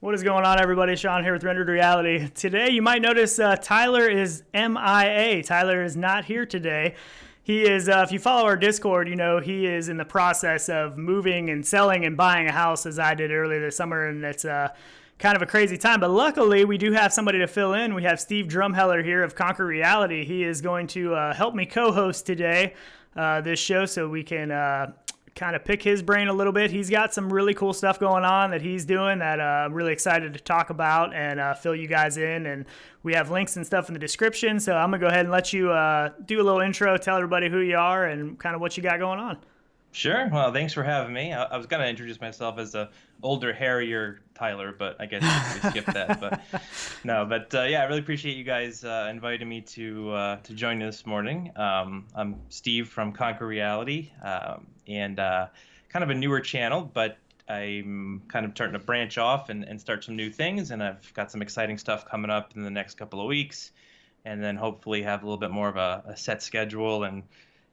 What is going on, everybody? Sean here with Rendered Reality. Today, you might notice Tyler is MIA. Tyler is not here today. He is, if you follow our Discord, you know he is in the process of moving and selling and buying a house as I did earlier this summer, and it's kind of a crazy time. But luckily, we do have somebody to fill in. We have Steve Drumheller here of Conquer Reality. He is going to help me co-host today this show so we can kind of pick his brain a little bit. He's got some really cool stuff going on that he's doing that I'm really excited to talk about and fill you guys in. And we have links and stuff in the description. So I'm going to go ahead and let you do a little intro, tell everybody who you are and kind of what you got going on. Sure. Well, thanks for having me. I was going to introduce myself as a older, hairier Tyler, but I guess we skipped that. But no, but yeah, I really appreciate you guys inviting me to join you this morning. I'm Steve from Conquer Reality, and kind of a newer channel, but I'm kind of starting to branch off and start some new things, and I've got some exciting stuff coming up in the next couple of weeks, and then hopefully have a little bit more of a set schedule, and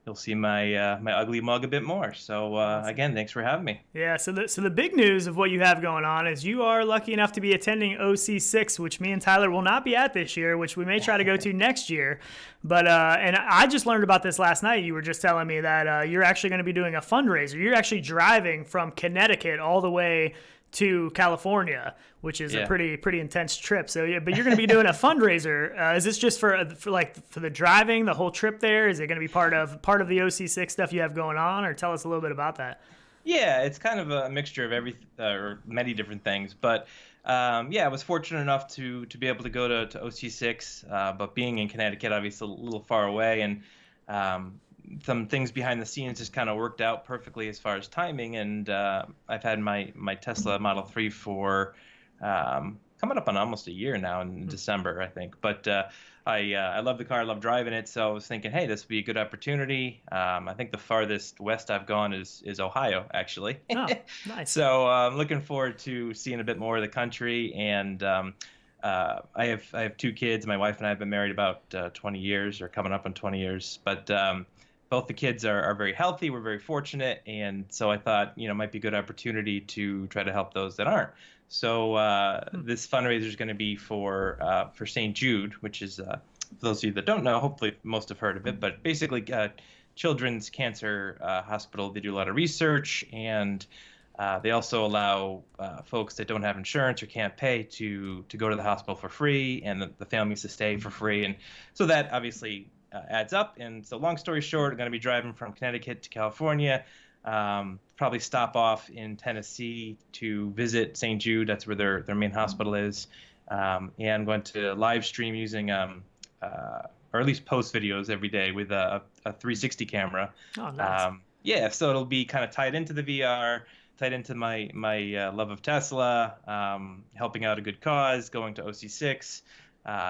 you'll see my my ugly mug a bit more. So again, thanks for having me. Yeah, so the big news of what you have going on is you are lucky enough to be attending OC6, which me and Tyler will not be at this year, which we may try to go to next year. But and I just learned about this last night. You were just telling me that you're actually going to be doing a fundraiser. You're actually driving from Connecticut all the way to California, which is a pretty intense trip. So yeah, but you're going to be doing a fundraiser. Is this just for the driving, the whole trip there? Is it going to be part of the OC6 stuff you have going on, or tell us a little bit about that? Yeah, it's kind of a mixture of or many different things. But yeah, I was fortunate enough to be able to go to OC6, but being in Connecticut, obviously a little far away, and some things behind the scenes just kind of worked out perfectly as far as timing. And I've had my Tesla Model 3 for coming up on almost a year now in December, I think. But I love the car, I love driving it. So I was thinking, hey, this would be a good opportunity. I think the farthest west I've gone is Ohio, actually. Oh, nice. So I'm looking forward to seeing a bit more of the country. And I have two kids. My wife and I have been married about 20 years, or coming up on 20 years. But both the kids are very healthy. We're very fortunate. And so I thought, it might be a good opportunity to try to help those that aren't. So this fundraiser is going to be for St. Jude, which is, for those of you that don't know, hopefully most have heard of it, but basically Children's Cancer Hospital. They do a lot of research, and they also allow folks that don't have insurance or can't pay to go to the hospital for free, and the families to stay for free. And so that obviously adds up. And so long story short, I'm going to be driving from Connecticut to California, probably stop off in Tennessee to visit St. Jude. That's where their main hospital is. And I'm going to live stream using, or at least post videos every day with a 360 camera. Oh, nice. Yeah, so it'll be kind of tied into the VR, tied into my love of Tesla, helping out a good cause, going to OC6.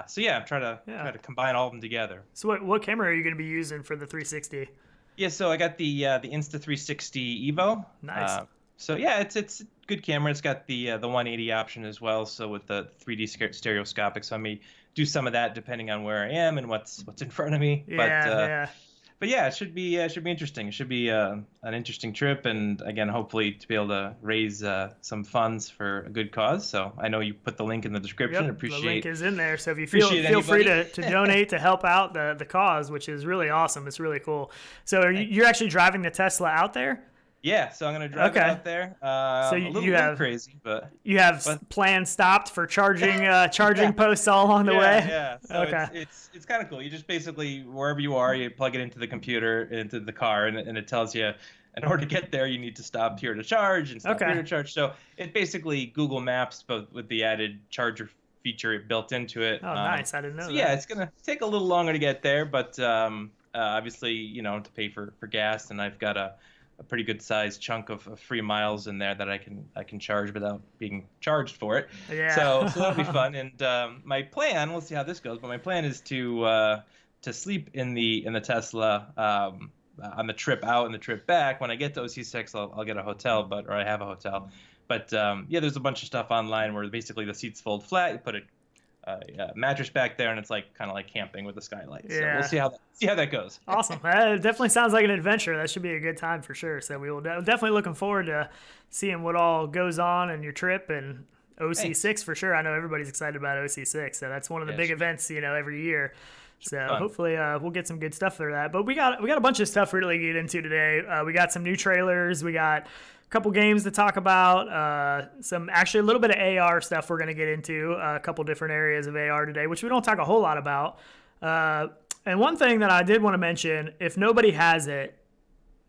So yeah, I'm trying to combine all of them together. So what camera are you going to be using for the 360? Yeah, so I got the Insta360 Evo. Nice. So yeah, it's a good camera. It's got the 180 option as well. So with the 3D stereoscopic, so I may do some of that depending on where I am and what's in front of me. Yeah, But yeah, it should be interesting. It should be an interesting trip, and again, hopefully to be able to raise some funds for a good cause. So I know you put the link in the description. Yep, Appreciate the link is in there. So if you feel free to donate to help out the cause, which is really awesome. It's really cool. So you're actually driving the Tesla out there? Yeah, so I'm gonna drive it out there. So you have crazy, but you have plans stopped for charging posts all along the way. Yeah. So it's kind of cool. You just basically wherever you are, you plug it into the computer, into the car, and it tells you in order to get there, you need to stop here to charge and stop here to charge. So it basically Google Maps, but with the added charger feature built into it. Oh, nice! I didn't know that. Yeah, it's gonna take a little longer to get there, but obviously, to pay for gas, and I've got a pretty good sized chunk of free miles in there that I can charge without being charged for it. Yeah. So that'll be fun. And my plan, we'll see how this goes, but my plan is to sleep in the Tesla on the trip out and the trip back. When I get to OC6, I'll get a hotel, or I have a hotel. But yeah, there's a bunch of stuff online where basically the seats fold flat. You put a mattress back there, and it's kind of like camping with a skylight. So we'll see how that goes. Awesome. It definitely sounds like an adventure. That should be a good time for sure. So we will definitely looking forward to seeing what all goes on in your trip, and OC6 for sure. I know everybody's excited about OC6, so that's one of the big events, every year. So hopefully we'll get some good stuff for that. But we got a bunch of stuff really to get into today. We got some new trailers. We got a couple games to talk about. A little bit of AR stuff we're going to get into. A couple different areas of AR today, which we don't talk a whole lot about. And one thing that I did want to mention, if nobody has it,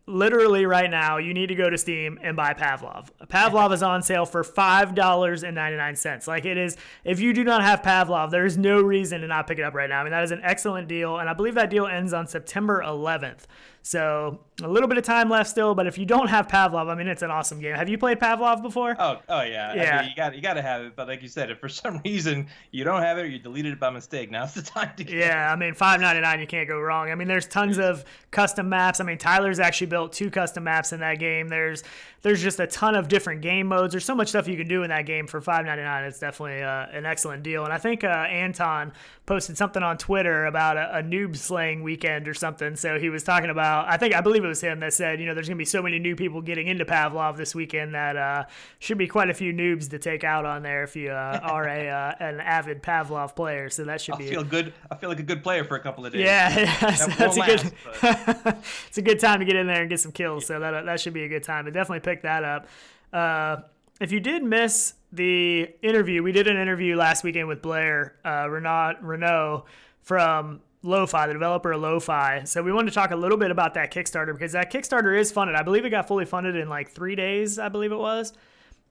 literally right now, you need to go to Steam and buy Pavlov. Pavlov is on sale for $5.99. Like, it is, if you do not have Pavlov, there is no reason to not pick it up right now. I mean, that is an excellent deal, and I believe that deal ends on September 11th. So a little bit of time left still, but if you don't have Pavlov, I mean, it's an awesome game. Have you played Pavlov before? Oh yeah. Yeah. I mean, you got to have it, but like you said, if for some reason you don't have it or you deleted it by mistake, now's the time to get it. Yeah, I mean, $5.99, you can't go wrong. I mean, there's tons of custom maps. I mean, Tyler's actually built 2 custom maps in that game. There's just a ton of different game modes. There's so much stuff you can do in that game for $5.99. It's definitely an excellent deal. And I think Anton posted something on Twitter about a noob slaying weekend or something. So he was talking about, I believe it was him that said, there's going to be so many new people getting into Pavlov this weekend that should be quite a few noobs to take out on there if you are an avid Pavlov player. So that should I feel like a good player for a couple of days. Yeah, it's a good time to get in there and get some kills. So that should be a good time. But definitely pick that up. If you did miss the interview, we did an interview last weekend with Blair Renaud from LowFi, the developer of LowFi. So we wanted to talk a little bit about that Kickstarter, because that Kickstarter is funded. I believe it got fully funded in like 3 days, I believe it was.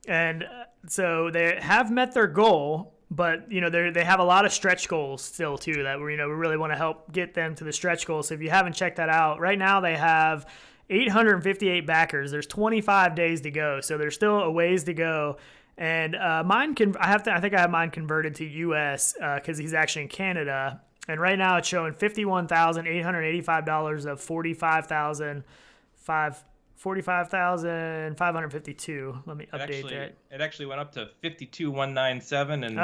And so they have met their goal, but they have a lot of stretch goals still too that we really want to help get them to the stretch goals. So if you haven't checked that out, right now they have 858 backers. There's 25 days to go, so there's still a ways to go. And I think I have mine converted to US because he's actually in Canada. And right now it's showing $51,885 of $45,552. Let me update that. It actually went up to 52,197 in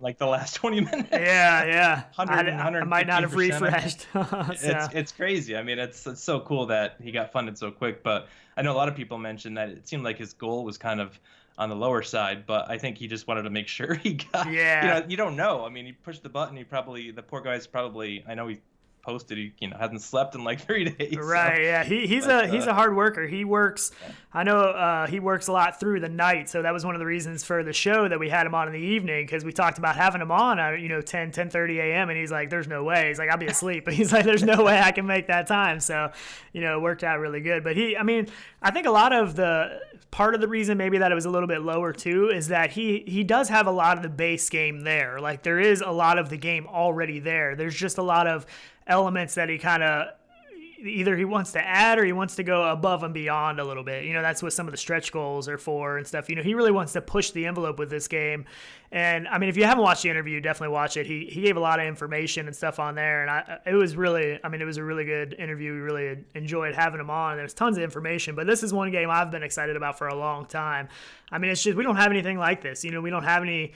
like the last 20 minutes. Yeah. 100, I might not have refreshed. It's crazy. I mean, it's so cool that he got funded so quick. But I know a lot of people mentioned that it seemed like his goal was kind of on the lower side, but I think he just wanted to make sure he got. Yeah. You don't know. I mean, he pushed the button. The poor guy's probably. I know he posted he hasn't slept in like 3 days. Right. So. Yeah. He's a hard worker. He works. I know he works a lot through the night. So that was one of the reasons for the show that we had him on in the evening, because we talked about having him on at 10:30 a.m. and he's like, "There's no way." He's like, "I'll be asleep." But he's like, "There's no way I can make that time." So it worked out really good. But I think a lot of the part of the reason maybe that it was a little bit lower too is that he does have a lot of the base game there. Like, there is a lot of the game already there. There's just a lot of elements that he kind of either he wants to add or he wants to go above and beyond a little bit. That's what some of the stretch goals are for and stuff. He really wants to push the envelope with this game. And I mean, if you haven't watched the interview, definitely watch it. He gave a lot of information and stuff on there, and it was a really good interview. We really enjoyed having him on. There's tons of information, but this is one game I've been excited about for a long time. I mean, it's just, we don't have anything like this. We don't have any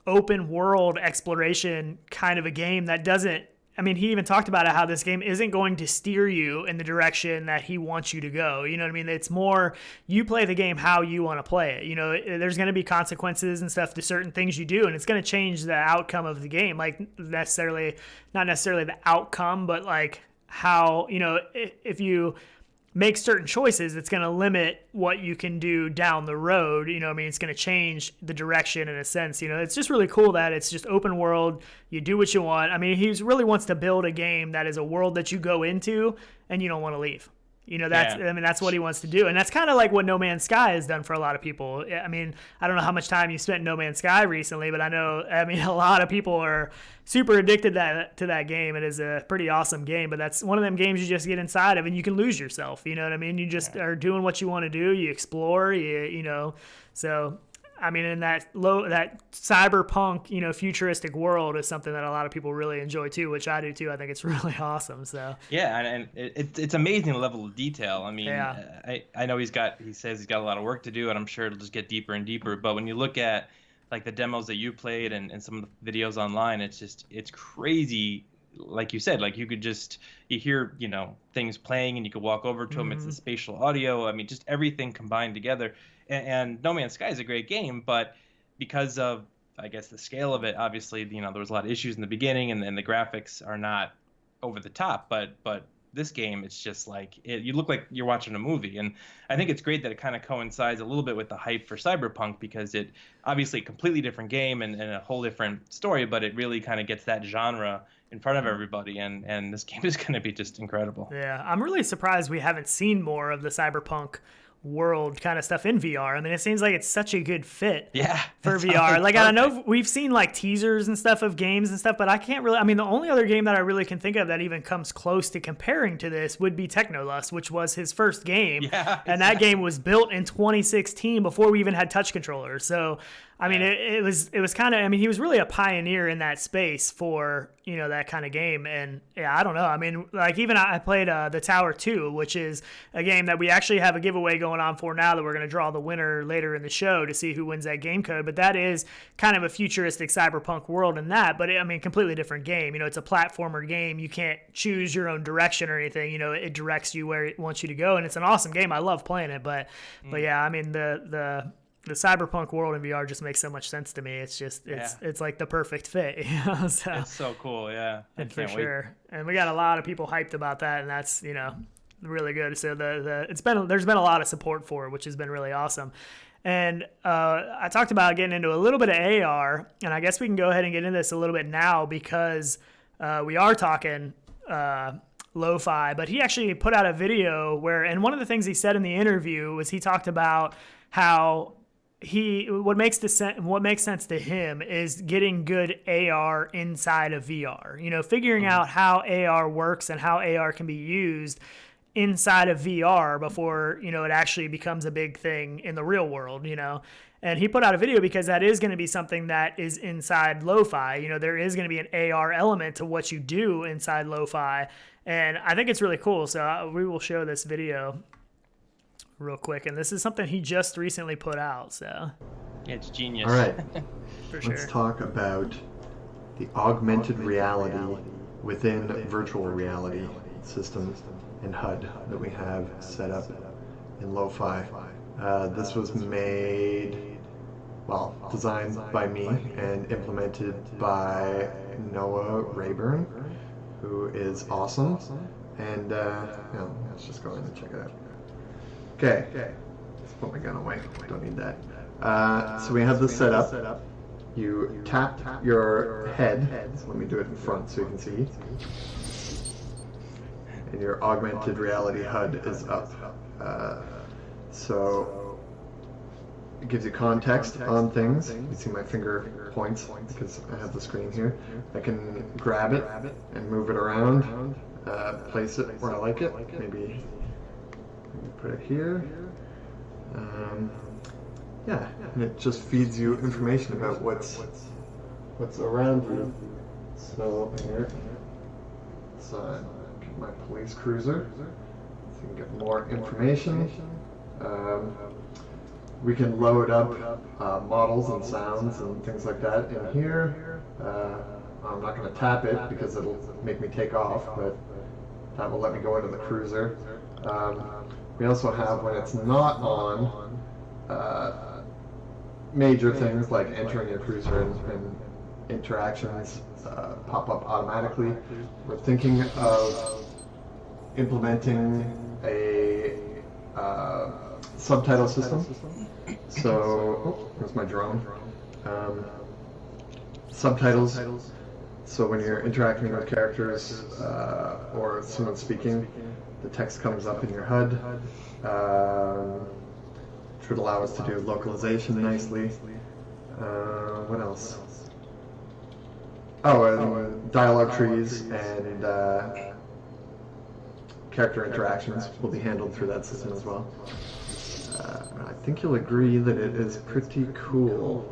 open world exploration kind of a game that doesn't. I mean, he even talked about how this game isn't going to steer you in the direction that he wants you to go. You know what I mean? It's more, you play the game how you want to play it. There's going to be consequences and stuff to certain things you do, and it's going to change the outcome of the game. Like, not necessarily the outcome, but like how, if you make certain choices, it's going to limit what you can do down the road. It's going to change the direction in a sense. It's just really cool that it's just open world. You do what you want. I mean, he really wants to build a game that is a world that you go into and you don't want to leave. That's what he wants to do. And that's kind of like what No Man's Sky has done for a lot of people. I mean, I don't know how much time you spent in No Man's Sky recently, but a lot of people are super addicted to that game. It is a pretty awesome game, but that's one of them games you just get inside of and you can lose yourself. You know what I mean? You just are doing what you want to do. You explore, so I mean, in that cyberpunk, futuristic world is something that a lot of people really enjoy too, which I do too. I think it's really awesome. So yeah, and it's amazing the level of detail. I mean, I know he says he's got a lot of work to do, and I'm sure it'll just get deeper and deeper. But when you look at like the demos that you played and some of the videos online, it's crazy. Like you said, like you hear things playing and you could walk over to them. It's the spatial audio. I mean, just everything combined together. And No Man's Sky is a great game, but because of, I guess, the scale of it, obviously, there was a lot of issues in the beginning, and the graphics are not over the top, but this game, it's just like you look like you're watching a movie. And I think it's great that it kind of coincides a little bit with the hype for Cyberpunk, because it obviously a completely different game and a whole different story, but it really kind of gets that genre in front of everybody, and this game is going to be just incredible. Yeah, I'm really surprised we haven't seen more of the Cyberpunk world kind of stuff in VR. I mean, it seems like it's such a good fit for VR. Like, I know we've seen like teasers and stuff of games and stuff, but I can't really, I mean, the only other game that I really can think of that even comes close to comparing to this would be Technolust, which was his first game. And that game was built in 2016 before we even had touch controllers. So, I mean, it was kind of, I mean, he was really a pioneer in that space for, that kind of game. And yeah, I don't know. I mean, like, even I played The Tower 2, which is a game that we actually have a giveaway going on for now that we're going to draw the winner later in the show to see who wins that game code. But that is kind of a futuristic cyberpunk world in that. But I mean, completely different game. It's a platformer game. You can't choose your own direction or anything. It directs you where it wants you to go. And it's an awesome game. I love playing it. But yeah, I mean, the cyberpunk world in VR just makes so much sense to me. It's just, it's like the perfect fit. So, it's so cool. Yeah. And for sure. And we got a lot of people hyped about that, and that's, really good. So there's been a lot of support for it, which has been really awesome. And I talked about getting into a little bit of AR, and I guess we can go ahead and get into this a little bit now, because we are talking lo-fi, but he actually put out a video where, and one of the things he said in the interview was he talked about how what makes sense to him is getting good AR inside of VR. Figuring out how AR works and how AR can be used inside of VR before, it actually becomes a big thing in the real world, And he put out a video because that is going to be something that is inside lo-fi. There is going to be an AR element to what you do inside lo-fi. And I think it's really cool. So we will show this video real quick. And this is something he just recently put out. So yeah, it's genius. All right. Let's talk about the augmented reality within virtual reality systems and HUD that we have set up in lo-fi. This was designed by me and implemented by Noah Rayburn, who is awesome. And let's just go in and check it out. Okay, let's put my gun away. Don't need that. So we have this set up. You tap your head. So let me do it in front so you can see. And your augmented reality HUD is up. So it gives you context on things. You see my finger points because I have the screen here. I can grab it and move it around, place it where I like it. Maybe put it here. And it just feeds you information about what's around you. So here, so my police cruiser, so you can get more information. We can load up models and sounds and things like that in here. I'm not going to tap it because it'll make me take off, but that will let me go into the cruiser. We also have, when it's not on, major things like entering your cruiser and interactions pop up automatically. We're thinking of implementing a subtitle system. So, there's my drone. Subtitles. So when you're interacting with characters or someone speaking, the text comes up in your HUD. Which would allow us to do localization nicely. What else? Dialogue trees and character interactions will be handled through that system as well. I think you'll agree that it is pretty cool.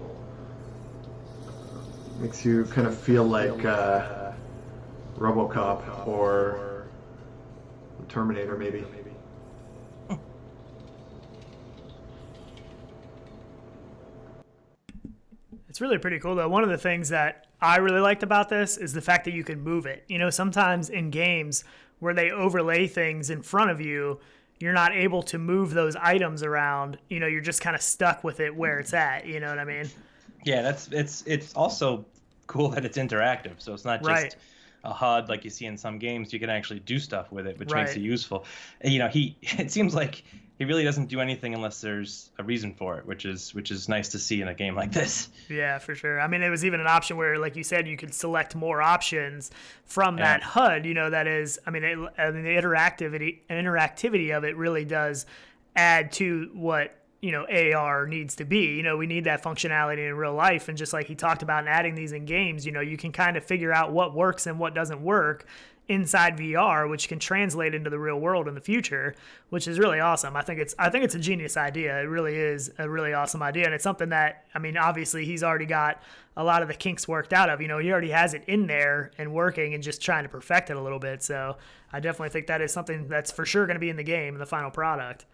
Makes you kind of feel like RoboCop or Terminator, maybe. It's really pretty cool, though. One of the things that I really liked about this is the fact that you can move it. Sometimes in games where they overlay things in front of you, you're not able to move those items around. You're just kind of stuck with it where it's at. You know what I mean? Yeah, it's also cool that it's interactive. So it's not Right. just a HUD like you see in some games. You can actually do stuff with it, which makes Right. it useful. And, it seems like he really doesn't do anything unless there's a reason for it, which is nice to see in a game like this. Yeah, for sure. I mean, it was even an option where, like you said, you could select more options from Yeah. that HUD. That is, I mean, the interactivity of it really does add to what AR needs to be. We need that functionality in real life, and just like he talked about, and adding these in games, you can kind of figure out what works and what doesn't work inside VR, which can translate into the real world in the future, which is really awesome. I think it's a genius idea. It really is a really awesome idea, and it's something that, I mean, obviously he's already got a lot of the kinks worked out of. He already has it in there and working, and just trying to perfect it a little bit. So I definitely think that is something that's for sure going to be in the game, in the final product.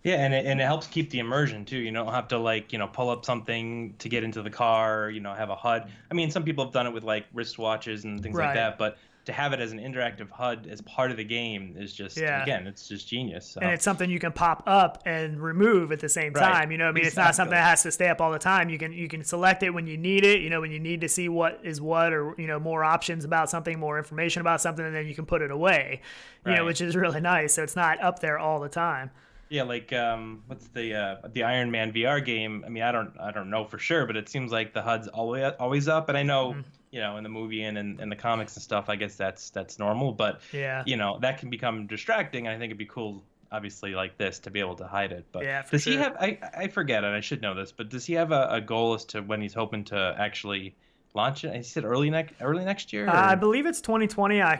Yeah, and it helps keep the immersion too. You don't have to pull up something to get into the car, have a HUD. I mean, some people have done it with like wristwatches and things like that, but to have it as an interactive HUD as part of the game is just, again, it's just genius. So. And it's something you can pop up and remove at the same time. I mean, It's not something that has to stay up all the time. You can select it when you need it, when you need to see what is what, or, more options about something, more information about something, and then you can put it away, which is really nice. So it's not up there all the time. Yeah, like what's the Iron Man VR game? I mean, I don't know for sure, but it seems like the HUD's always up. And I know, in the movie and in the comics and stuff, I guess that's normal. But that can become distracting. And I think it'd be cool, obviously, like this, to be able to hide it. But does he have? I forget, and I should know this, but does he have a goal as to when he's hoping to actually launch it? He said early next year. I believe it's 2020. I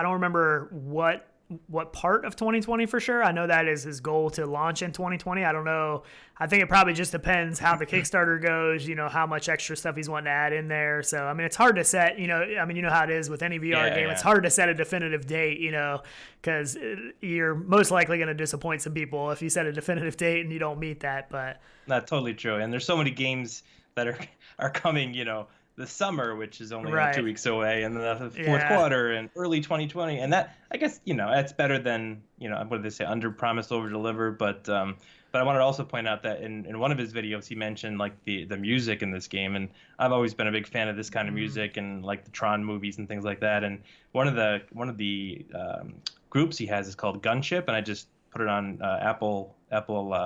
don't remember what part of 2020 for sure. I know that is his goal to launch in 2020. I don't know. I think it probably just depends how the Kickstarter goes, how much extra stuff he's wanting to add in there. So, I mean, it's hard to set, how it is with any VR game. Yeah. It's hard to set a definitive date, because you're most likely going to disappoint some people if you set a definitive date and you don't meet that. But that's totally true. And there's so many games that are coming, the summer, which is only 2 weeks away, and then the fourth quarter and early 2020, and that, I guess, that's better than, what do they say, under promise, over deliver. But I wanted to also point out that in one of his videos he mentioned like the music in this game, and I've always been a big fan of this kind of music and like the Tron movies and things like that. And one of the groups he has is called Gunship, and I just put it on Apple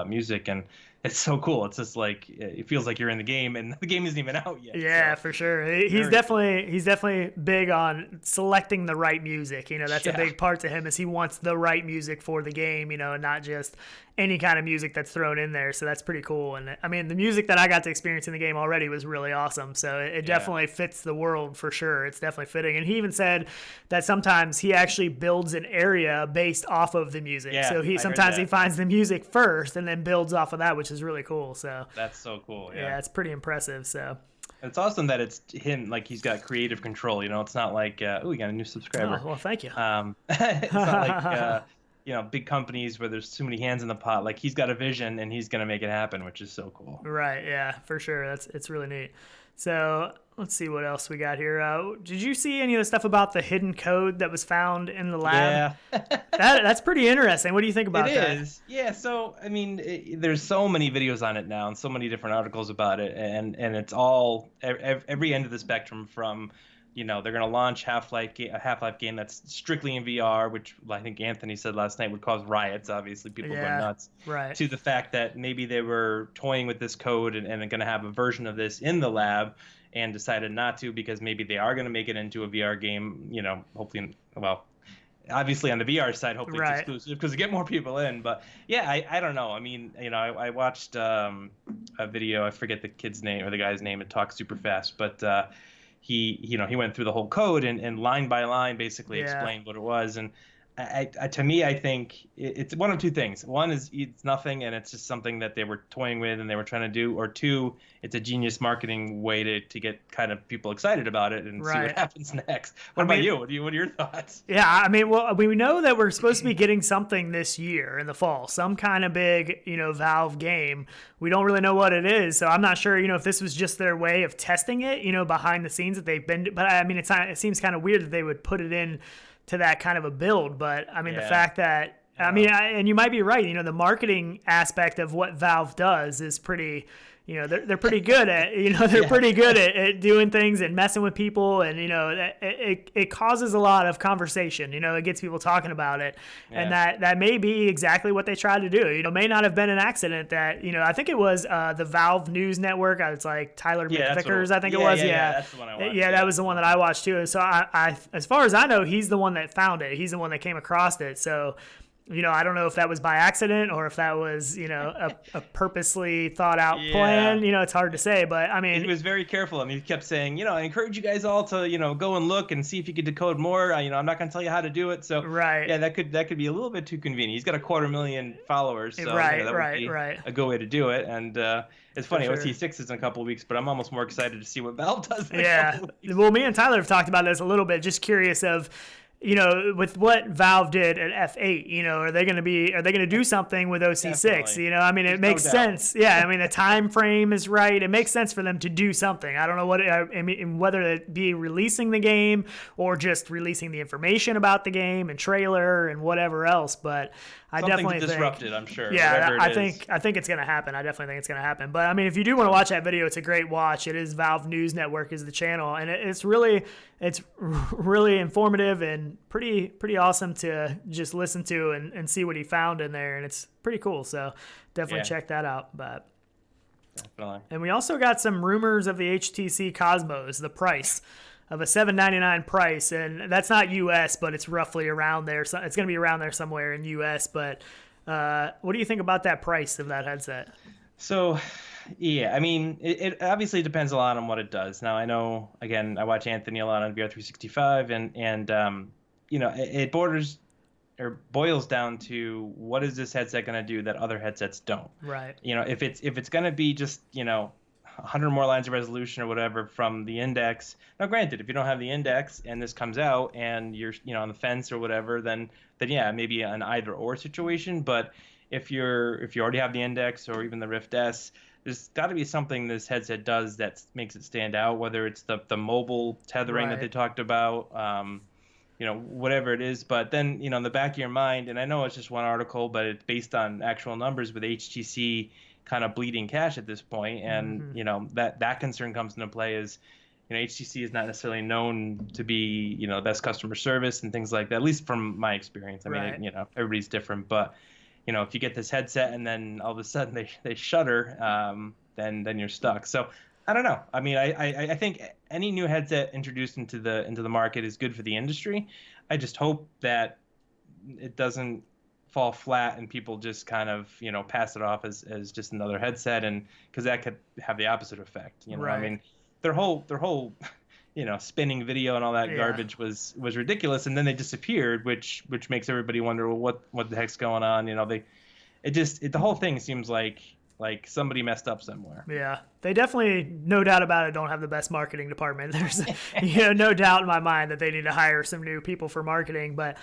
Music, and it's so cool. It's just like, it feels like you're in the game, and the game isn't even out yet. Yeah, so. For sure. He's definitely big on selecting the right music. That's a big part to him, is he wants the right music for the game, and not just any kind of music that's thrown in there. So that's pretty cool. And I mean, the music that I got to experience in the game already was really awesome. So it definitely fits the world for sure. It's definitely fitting. And he even said that sometimes he actually builds an area based off of the music. Yeah, so he finds the music first and then builds off of that, which is really cool. So that's so cool. Yeah, it's pretty impressive. So it's awesome that it's him, like he's got creative control. It's not like, we got a new subscriber. Oh, well, thank you. It's not like big companies where there's too many hands in the pot. Like, he's got a vision and he's gonna make it happen, which is so cool. Right. Yeah, for sure. It's really neat. So let's see what else we got here. Did you see any of the stuff about the hidden code that was found in the lab? Yeah. That's pretty interesting. What do you think about that? It is. Yeah. So, I mean, there's so many videos on it now and so many different articles about it. And it's all every end of the spectrum from, they're going to launch a Half-Life game that's strictly in VR, which I think Anthony said last night would cause riots, obviously, people going nuts, right. to the fact that maybe they were toying with this code and going to have a version of this in the lab and decided not to, because maybe they are going to make it into a VR game, hopefully, obviously on the VR side, hopefully it's exclusive because to get more people in. But yeah, I don't know. I mean, I watched a video, I forget the kid's name or the guy's name, it talks super fast, but he went through the whole code and line by line basically explained what it was. And to me, I think it's one of two things. One is it's nothing and it's just something that they were toying with and they were trying to do. Or two, it's a genius marketing way to get kind of people excited about it and see what happens next. What about you? What are your thoughts? Yeah, I mean, well, we know that we're supposed to be getting something this year in the fall, some kind of big, Valve game. We don't really know what it is, so I'm not sure, if this was just their way of testing it, behind the scenes that they've been. But I mean, it seems kind of weird that they would put it in to that kind of a build. But I mean, the fact that I mean, and you might be right. The marketing aspect of what Valve does is pretty, they're pretty good at, they're pretty good at doing things and messing with people. And, it causes a lot of conversation, it gets people talking about it. Yeah. And that may be exactly what they tried to do. It may not have been an accident that, I think it was the Valve News Network. It's like Tyler McVickers, I think it was. Yeah, that's the one I watched. Yeah, that was the one that I watched too. So I, as far as I know, he's the one that found it. He's the one that came across it. So, I don't know if that was by accident or if that was, a purposely thought out plan. It's hard to say, but I mean, he was very careful. I mean, he kept saying, I encourage you guys all to, go and look and see if you could decode more. I'm not going to tell you how to do it. So right. Yeah, that could be a little bit too convenient. He's got 250,000 followers. So right, that would be a good way to do it. And it's funny, sure. OT6 is in a couple of weeks, but I'm almost more excited to see what Valve does in a couple of weeks. Well, me and Tyler have talked about this a little bit, just curious of, with what Valve did at F8, are they going to do something with OC6? Definitely. I mean, it makes sense. Yeah. I mean, the time frame is right. It makes sense for them to do something. I don't know whether it be releasing the game or just releasing the information about the game and trailer and whatever else. But I definitely think disrupted, I'm sure. Yeah, I think it's going to happen. I definitely think it's going to happen. But I mean, if you do want to watch that video, it's a great watch. It is Valve News Network is the channel, and it's really informative and pretty awesome to just listen to and see what he found in there, and it's pretty cool. So definitely check that out. But definitely. And we also got some rumors of the HTC Cosmos, the price of a $799 price, and that's not US, but it's roughly around there. So it's going to be around there somewhere in US. But what do you think about that price of that headset? So, yeah, I mean, it obviously depends a lot on what it does. Now, I know, again, I watch Anthony a lot on VR365, and it boils down to what is this headset going to do that other headsets don't? Right. If it's going to be just 100 more lines of resolution or whatever from the index. Now, granted, if you don't have the index and this comes out and you're on the fence or whatever, then yeah, maybe an either or situation. But if you already have the index or even the Rift S, there's got to be something this headset does that makes it stand out. Whether it's the mobile tethering that they talked about, whatever it is. But then in the back of your mind, and I know it's just one article, but it's based on actual numbers with HTC kind of bleeding cash at this point, and that concern comes into play is HTC is not necessarily known to be the best customer service and things like that, at least from my experience. I mean, everybody's different, but if you get this headset and then all of a sudden they shutter, then you're stuck. So I don't know. I mean, I think any new headset introduced into the market is good for the industry. I just hope that it doesn't fall flat and people just kind of pass it off as just another headset, and because that could have the opposite effect. I mean, their whole spinning video and all that garbage was ridiculous, and then they disappeared, which makes everybody wonder, well, what the heck's going on? The whole thing seems like somebody messed up somewhere. Yeah, they definitely, no doubt about it, don't have the best marketing department. There's no doubt in my mind that they need to hire some new people for marketing. But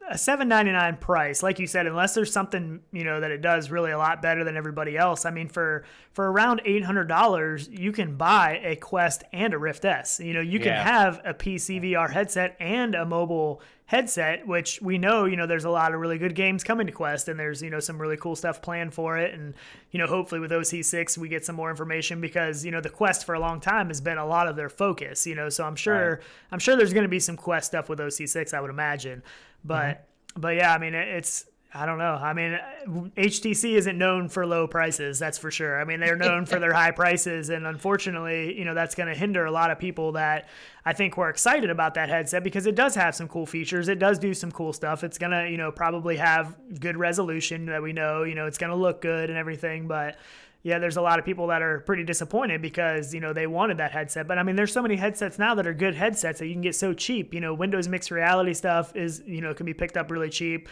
a $799 price, like you said, unless there's something that it does really a lot better than everybody else. I mean, for around $800, you can buy a Quest and a Rift S. You can have a PC VR headset and a mobile headset, which we know there's a lot of really good games coming to Quest, and there's some really cool stuff planned for it. And hopefully with OC6 we get some more information, because the Quest for a long time has been a lot of their focus. So I'm sure there's going to be some Quest stuff with OC6, I would imagine. But yeah, I mean, I don't know. I mean, HTC isn't known for low prices, that's for sure. I mean, they're known for their high prices, and unfortunately, that's going to hinder a lot of people that I think were excited about that headset, because it does have some cool features. It does do some cool stuff. It's going to, probably have good resolution that we know, it's going to look good and everything, but yeah, there's a lot of people that are pretty disappointed because, they wanted that headset. But I mean, there's so many headsets now that are good headsets that you can get so cheap. Windows mixed reality stuff is, can be picked up really cheap.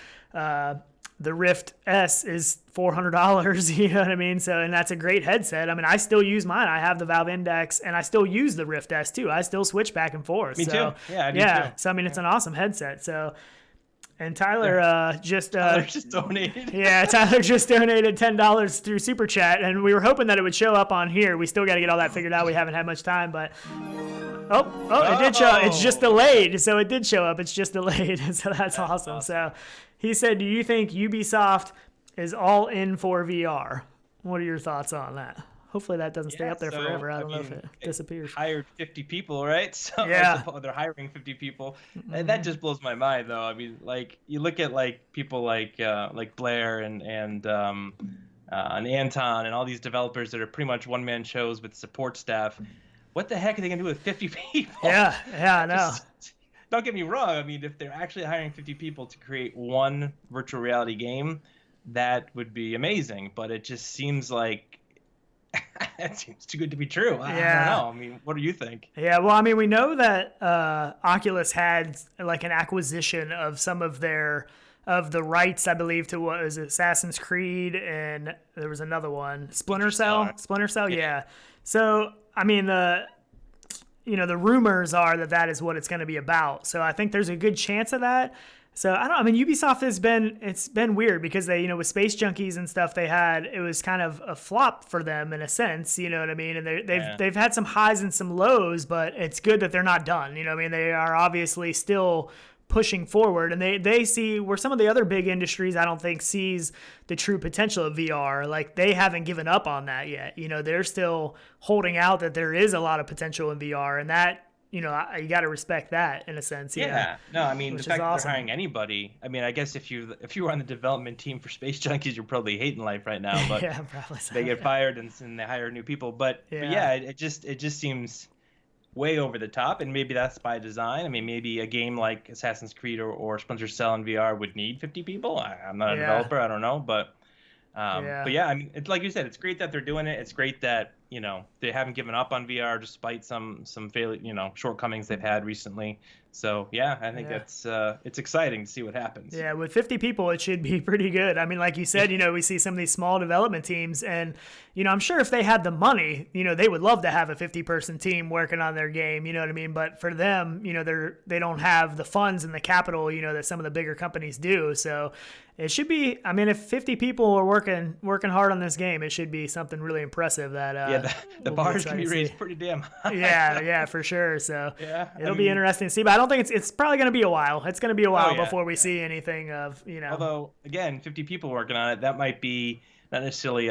The Rift S is $400, you know what I mean? So, and that's a great headset. I mean, I still use mine. I have the Valve Index, and I still use the Rift S too. I still switch back and forth. Me too. Yeah, I do too. So, I mean, it's an awesome headset. So, and Tyler just donated. Yeah, Tyler just donated $10 through Super Chat, and we were hoping that it would show up on here. We still got to get all that figured out. We haven't had much time, but it did show. It's just delayed, so it did show up. It's just delayed, so that's awesome. So He said, do you think Ubisoft is all in for VR? What are your thoughts on that? Hopefully that doesn't stay up there forever. I don't know if it disappears. Hired 50 people, right? So yeah. They're hiring 50 people. And that just blows my mind, though. I mean, like, you look at like people like Blair and Anton and all these developers that are pretty much one-man shows with support staff. What the heck are they going to do with 50 people? Yeah, I know. Don't get me wrong. I mean, if they're actually hiring 50 people to create one virtual reality game, that would be amazing. But it just seems like it seems too good to be true. I don't know. I mean, what do you think? Yeah, well, I mean, we know that Oculus had like an acquisition of some of the rights, I believe, to what was it, Assassin's Creed, and there was another one, Splinter Cell. Yeah. So, I mean, the rumors are that is what it's going to be about. So I think there's a good chance of that. So I mean, Ubisoft it's been weird because they, with Space Junkies and stuff it was kind of a flop for them in a sense, you know what I mean? And they've had some highs and some lows, but it's good that they're not done. You know what I mean? They are obviously still pushing forward, and they see where some of the other big industries I don't think sees the true potential of VR. Like, they haven't given up on that yet. They're still holding out that there is a lot of potential in VR, and that, you got to respect that in a sense. Yeah. No, I mean, the fact that they're hiring anybody, I mean, I guess if you were on the development team for Space Junkies, you're probably hating life right now, but yeah, probably so. They get fired and they hire new people. But yeah, it just seems way over the top, and maybe that's by design. I mean, maybe a game like Assassin's Creed or Splinter Cell in VR would need 50 people. I'm not a developer, I don't know, but yeah, I mean, it's like you said, it's great that they're doing it. It's great that they haven't given up on VR despite some shortcomings they've had recently. So yeah, I think that's it's exciting to see what happens. Yeah, with 50 people, it should be pretty good. I mean, like you said, we see some of these small development teams, and I'm sure if they had the money, they would love to have a 50-person team working on their game. You know what I mean? But for them, they don't have the funds and the capital, that some of the bigger companies do. So it should be. I mean, if 50 people are working hard on this game, it should be something really impressive. That the bars can be raised pretty damn high. Yeah, for sure. So it'll be interesting to see. But I don't think it's probably going to be a while. It's going to be a while before we see anything of Although again, 50 people working on it, that might be not necessarily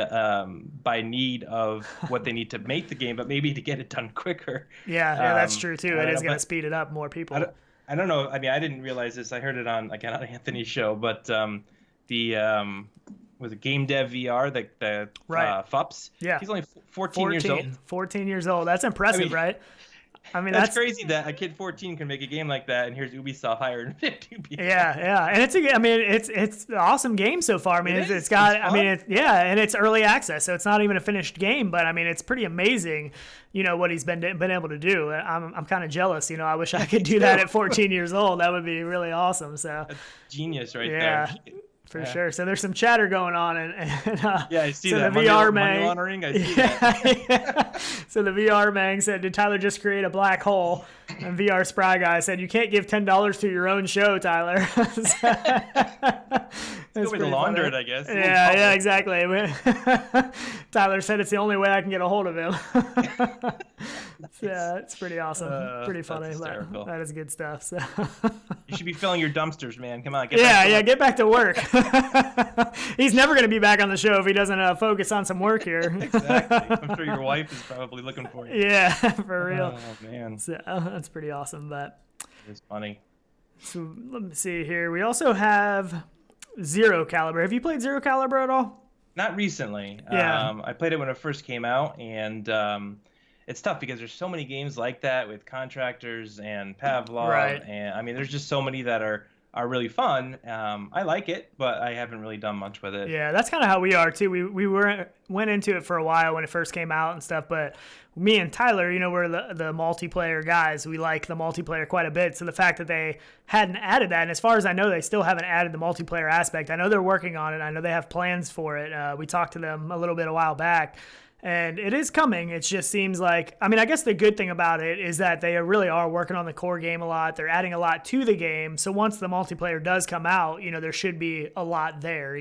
by need of what they need to make the game, but maybe to get it done quicker. Yeah, that's true too. It is going to speed it up, more people. I don't know. I mean, I didn't realize this. I heard it on Anthony's show, but was it Game Dev VR, the FUPS? Yeah. He's only 14 years old. 14 years old. That's impressive, right? I mean, that's crazy that a kid 14 can make a game like that, and here's Ubisoft hiring 50 people. Yeah, and it's an awesome game so far. I mean, it's got, and it's early access, so it's not even a finished game, but I mean, it's pretty amazing, what he's been able to do. I'm kind of jealous, I wish I could do that at 14 years old. That would be really awesome. So that's genius right there. For sure. So there's some chatter going on, and I see so that. The VR money laundering, I see that. So the VR Mang said, "Did Tyler just create a black hole?" And VR Spry Guy said, "You can't give $10 to your own show, Tyler." That's way to launder it, I guess. Yeah, exactly. Tyler said it's the only way I can get a hold of him. Yeah, it's pretty awesome. Pretty funny. That is good stuff. So you should be filling your dumpsters, man. Come on. Get back to work. He's never going to be back on the show if he doesn't focus on some work here. Exactly. I'm sure your wife is probably looking for you. Yeah, for real. Oh, man. So that's pretty awesome. But it's funny. So let me see here. We also have Zero Caliber. Have you played Zero Caliber at all? Not recently. Yeah. I played it when it first came out, and it's tough because there's so many games like that with Contractors and Pavlov. Right. And I mean, there's just so many that are really fun. I like it, but I haven't really done much with it. Yeah, that's kind of how we are too. We went into it for a while when it first came out and stuff, but me and Tyler, we're the multiplayer guys. We like the multiplayer quite a bit. So the fact that they hadn't added that, and as far as I know, they still haven't added the multiplayer aspect. I know they're working on it. I know they have plans for it. We talked to them a little bit a while back. And it is coming. It just seems like, I guess the good thing about it is that they really are working on the core game a lot. They're adding a lot to the game. So once the multiplayer does come out, there should be a lot there,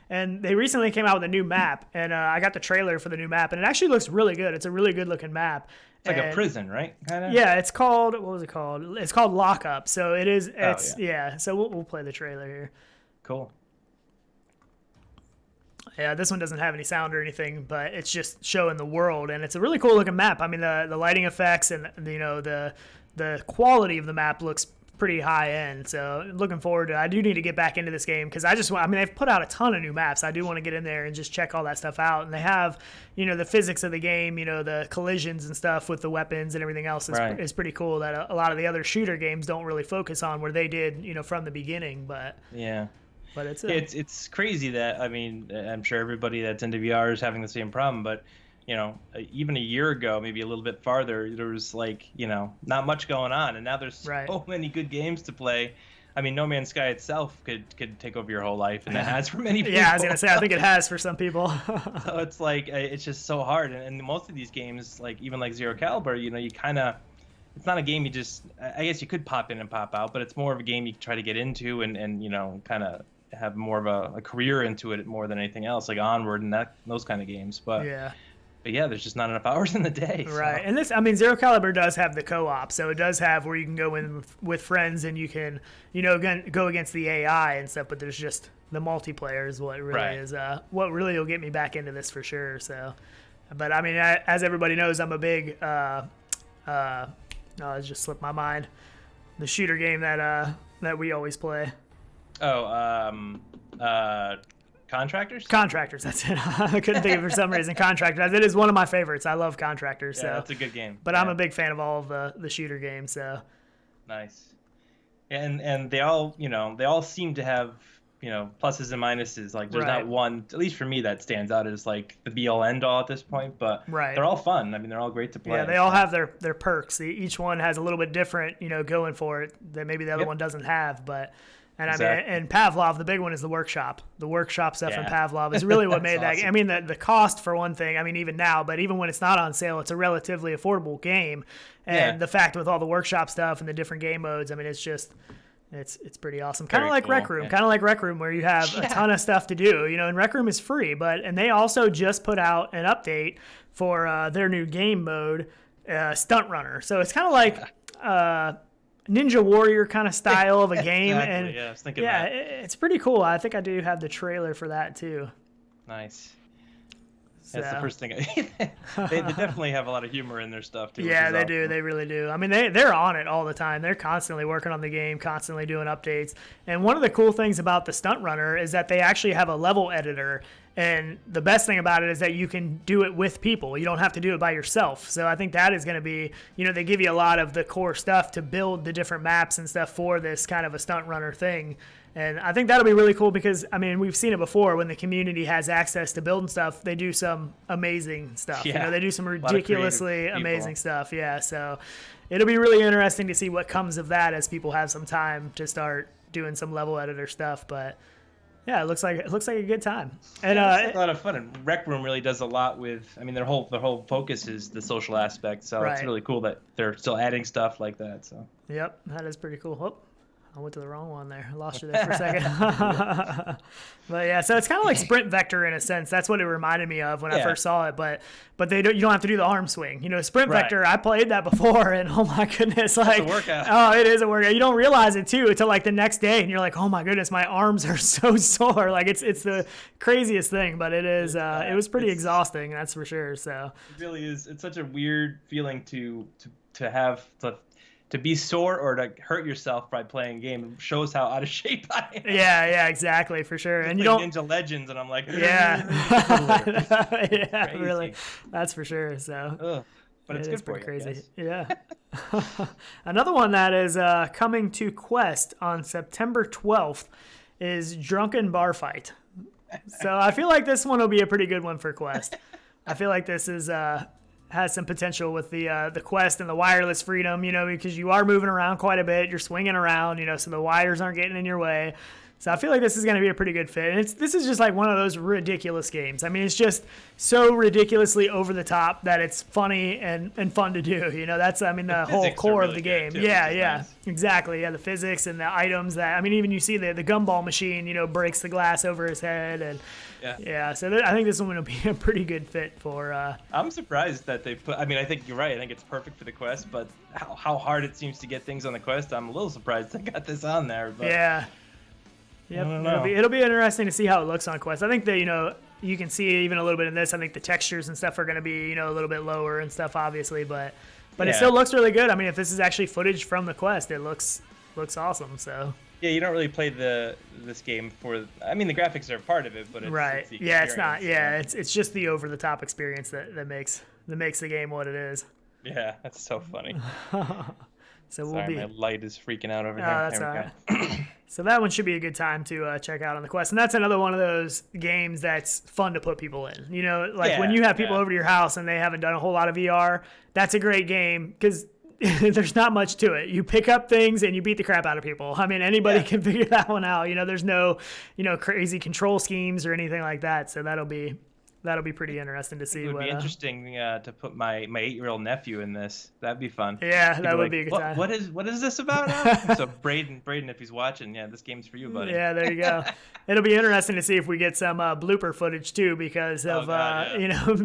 And they recently came out with a new map. And I got the trailer for the new map. And it actually looks really good. It's a really good looking map. It's like a prison, right? Kind of. Yeah, it's called, what was it called? It's called Lockup. So it is, so we'll play the trailer here. Cool. Yeah, this one doesn't have any sound or anything, but it's just showing the world, and it's a really cool looking map. I mean, the lighting effects and the quality of the map looks pretty high end. So looking forward to it. I do need to get back into this game because they've put out a ton of new maps. I do want to get in there and just check all that stuff out. And they have, the physics of the game, the collisions and stuff with the weapons and everything else is pretty cool that a lot of the other shooter games don't really focus on, where they did, from the beginning. But yeah. But it's crazy that, I mean, I'm sure everybody that's into VR is having the same problem, but even a year ago, maybe a little bit farther, there was not much going on, and now there's so many good games to play. I mean, No Man's Sky itself could take over your whole life, and it has for many people. Yeah, I was gonna say, I think it has for some people. So it's it's just so hard, and most of these games, even Zero Caliber, you kind of, it's not a game you just, I guess you could pop in and pop out, but it's more of a game you try to get into and kind of have more of a career into it more than anything else, like Onward and those kind of games. But yeah, there's just not enough hours in the day. Right. So. And Zero Caliber does have the co-op, so it does have where you can go in with friends and you can, go against the AI and stuff, but there's just the multiplayer is what really is, what really will get me back into this for sure. So, but I mean, as everybody knows, I'm a big, it just slipped my mind, the shooter game that we always play. Contractors? Contractors, that's it. I couldn't think of it for some reason. Contractors. It is one of my favorites. I love Contractors. Yeah, that's a good game. But I'm a big fan of all of the shooter games. So nice. And they all, they all seem to have, pluses and minuses. Like there's not one, at least for me, that stands out as the be all end all at this point. But they're all fun. I mean, they're all great to play. Yeah, they all have their perks. Each one has a little bit different, going for it that maybe the other one doesn't have. But and exactly. I mean, and Pavlov, the big one is the workshop. The workshop stuff in Pavlov is really what made that. Awesome. I mean, the cost for one thing. I mean, even now, but even when it's not on sale, it's a relatively affordable game. And the fact with all the workshop stuff and the different game modes, I mean, it's just. It's pretty awesome. Kind of like Rec Room. Kind of like Rec Room, where you have a ton of stuff to do. And Rec Room is free, and they also just put out an update for their new game mode, Stunt Runner. So it's kind of like Ninja Warrior kind of style of a game. Exactly. And I was thinking that. It's pretty cool. I think I do have the trailer for that too. Nice. That's the first thing. They definitely have a lot of humor in their stuff too. Yeah, they do. They really do. I mean, they're on it all the time. They're constantly working on the game, constantly doing updates. And one of the cool things about the Stunt Runner is that they actually have a level editor. And the best thing about it is that you can do it with people. You don't have to do it by yourself. So I think that is going to be, they give you a lot of the core stuff to build the different maps and stuff for this kind of a Stunt Runner thing. And I think that'll be really cool because, I mean, we've seen it before when the community has access to building stuff, they do some amazing stuff. Yeah. They do some ridiculously amazing stuff. Yeah. So it'll be really interesting to see what comes of that as people have some time to start doing some level editor stuff. But yeah, it looks like a good time. And it's a lot of fun. And Rec Room really does a lot with, I mean, their whole focus is the social aspect. So it's really cool that they're still adding stuff like that. So yep, that is pretty cool. Oh, I went to the wrong one there. I lost you there for a second. But yeah, so it's kind of like Sprint Vector in a sense. That's what it reminded me of when I first saw it. But you don't have to do the arm swing. Sprint Vector, I played that before, and oh my goodness, it's a workout. Oh, it is a workout. You don't realize it too until the next day, and you're like, oh my goodness, my arms are so sore. It's the craziest thing, but it is. It was pretty exhausting, that's for sure. So it really is. It's such a weird feeling to have to be sore or to hurt yourself by playing a game. It shows how out of shape I am. Yeah, exactly, for sure. And you don't Ninja Legends, and I'm like, yeah, really, that's for sure. So, but it's good for pretty you, crazy. Yeah. Another one that is coming to Quest on September 12th is Drunken Bar Fight. So I feel like this one will be a pretty good one for Quest. I feel like this is. Has some potential with the Quest and the wireless freedom, because you are moving around quite a bit. You're swinging around, so the wires aren't getting in your way. So I feel like this is going to be a pretty good fit. And this is just like one of those ridiculous games. I mean, it's just so ridiculously over the top that it's funny and fun to do. That's, the whole core of the game. Yeah, exactly. Yeah, the physics and the items that, even you see the gumball machine, breaks the glass over his head. And so I think this one will be a pretty good fit for. I'm surprised that they put, I think you're right. I think it's perfect for the Quest, but how hard it seems to get things on the Quest, I'm a little surprised they got this on there. But. Yeah. Yep. I don't know. It'll be interesting to see how it looks on Quest. I think that, you can see even a little bit in this. I think the textures and stuff are going to be, a little bit lower and stuff, obviously, but it still looks really good. I mean, if this is actually footage from the Quest, it looks awesome. So Yeah, you don't really play this game for. I mean, the graphics are part of it, but it's, right. It's the it's not. experience, Yeah, it's just the over the top experience that makes the game what it is. Yeah, that's so funny. So Sorry, my light is freaking out over here. That's There all we right. go. So that one should be a good time to check out on the Quest. And that's another one of those games that's fun to put people in. When you have people over to your house and they haven't done a whole lot of VR, that's a great game because there's not much to it. You pick up things and you beat the crap out of people. I mean, anybody can figure that one out. There's no, crazy control schemes or anything like that. So that'll be pretty interesting to see. It would be interesting to put my 8-year-old nephew in this. That'd be fun. Yeah, that would be a good time. What is this about now? So Braden, if he's watching, this game's for you, buddy. Yeah, there you go. It'll be interesting to see if we get some blooper footage too, because of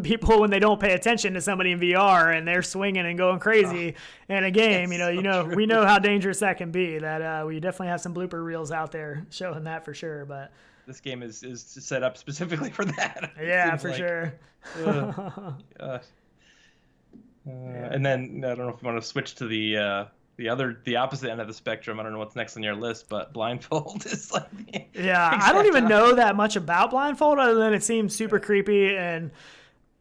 people when they don't pay attention to somebody in VR and they're swinging and going crazy in a game. We know how dangerous that can be. That we definitely have some blooper reels out there showing that for sure. But this game is set up specifically for that. Yeah, for sure. And then I don't know if you want to switch to the opposite end of the spectrum. I don't know what's next on your list, but Blindfold is like I don't even know that much about Blindfold other than it seems super creepy and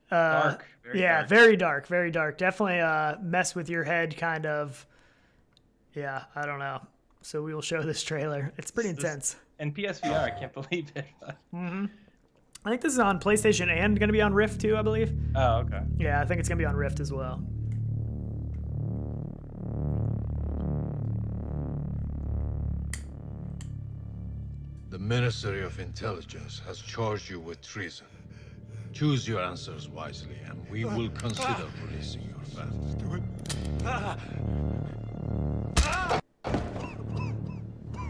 dark. Very dark. Definitely mess with your head kind of. Yeah, I don't know. So we will show this trailer. It's pretty intense. And PSVR, I can't believe it. I think this is on PlayStation and going to be on Rift too, I believe. Oh, okay. Yeah, I think it's going to be on Rift as well. The Ministry of Intelligence has charged you with treason. Choose your answers wisely, and we will consider releasing your family.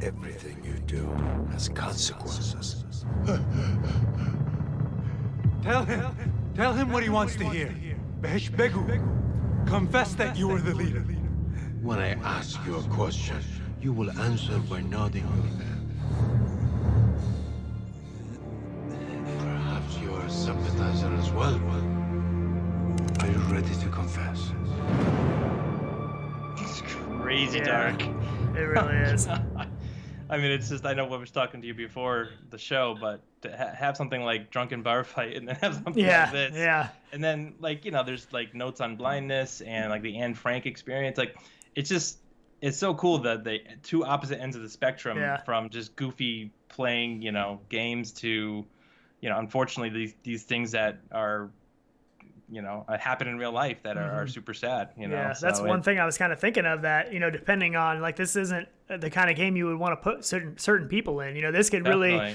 Everything you do has consequences. Tell him what he wants to hear. Behesh Begu. Confess that you were the leader. When I ask you a question, you will answer by nodding your head. Perhaps you are a sympathizer as well. Are you ready to confess? It's crazy dark. It really is. I mean, it's just, I know I was talking to you before the show, but to have something like Drunken Bar Fight and then have something like this. Yeah. And then, there's, notes on blindness and, the Anne Frank experience. It's so cool that the two opposite ends of the spectrum from just goofy playing, games to, unfortunately, these things that are, happen in real life that are super sad, Yeah, So that's one thing I was kind of thinking of that, depending on, this isn't the kind of game you would want to put certain people in. This could really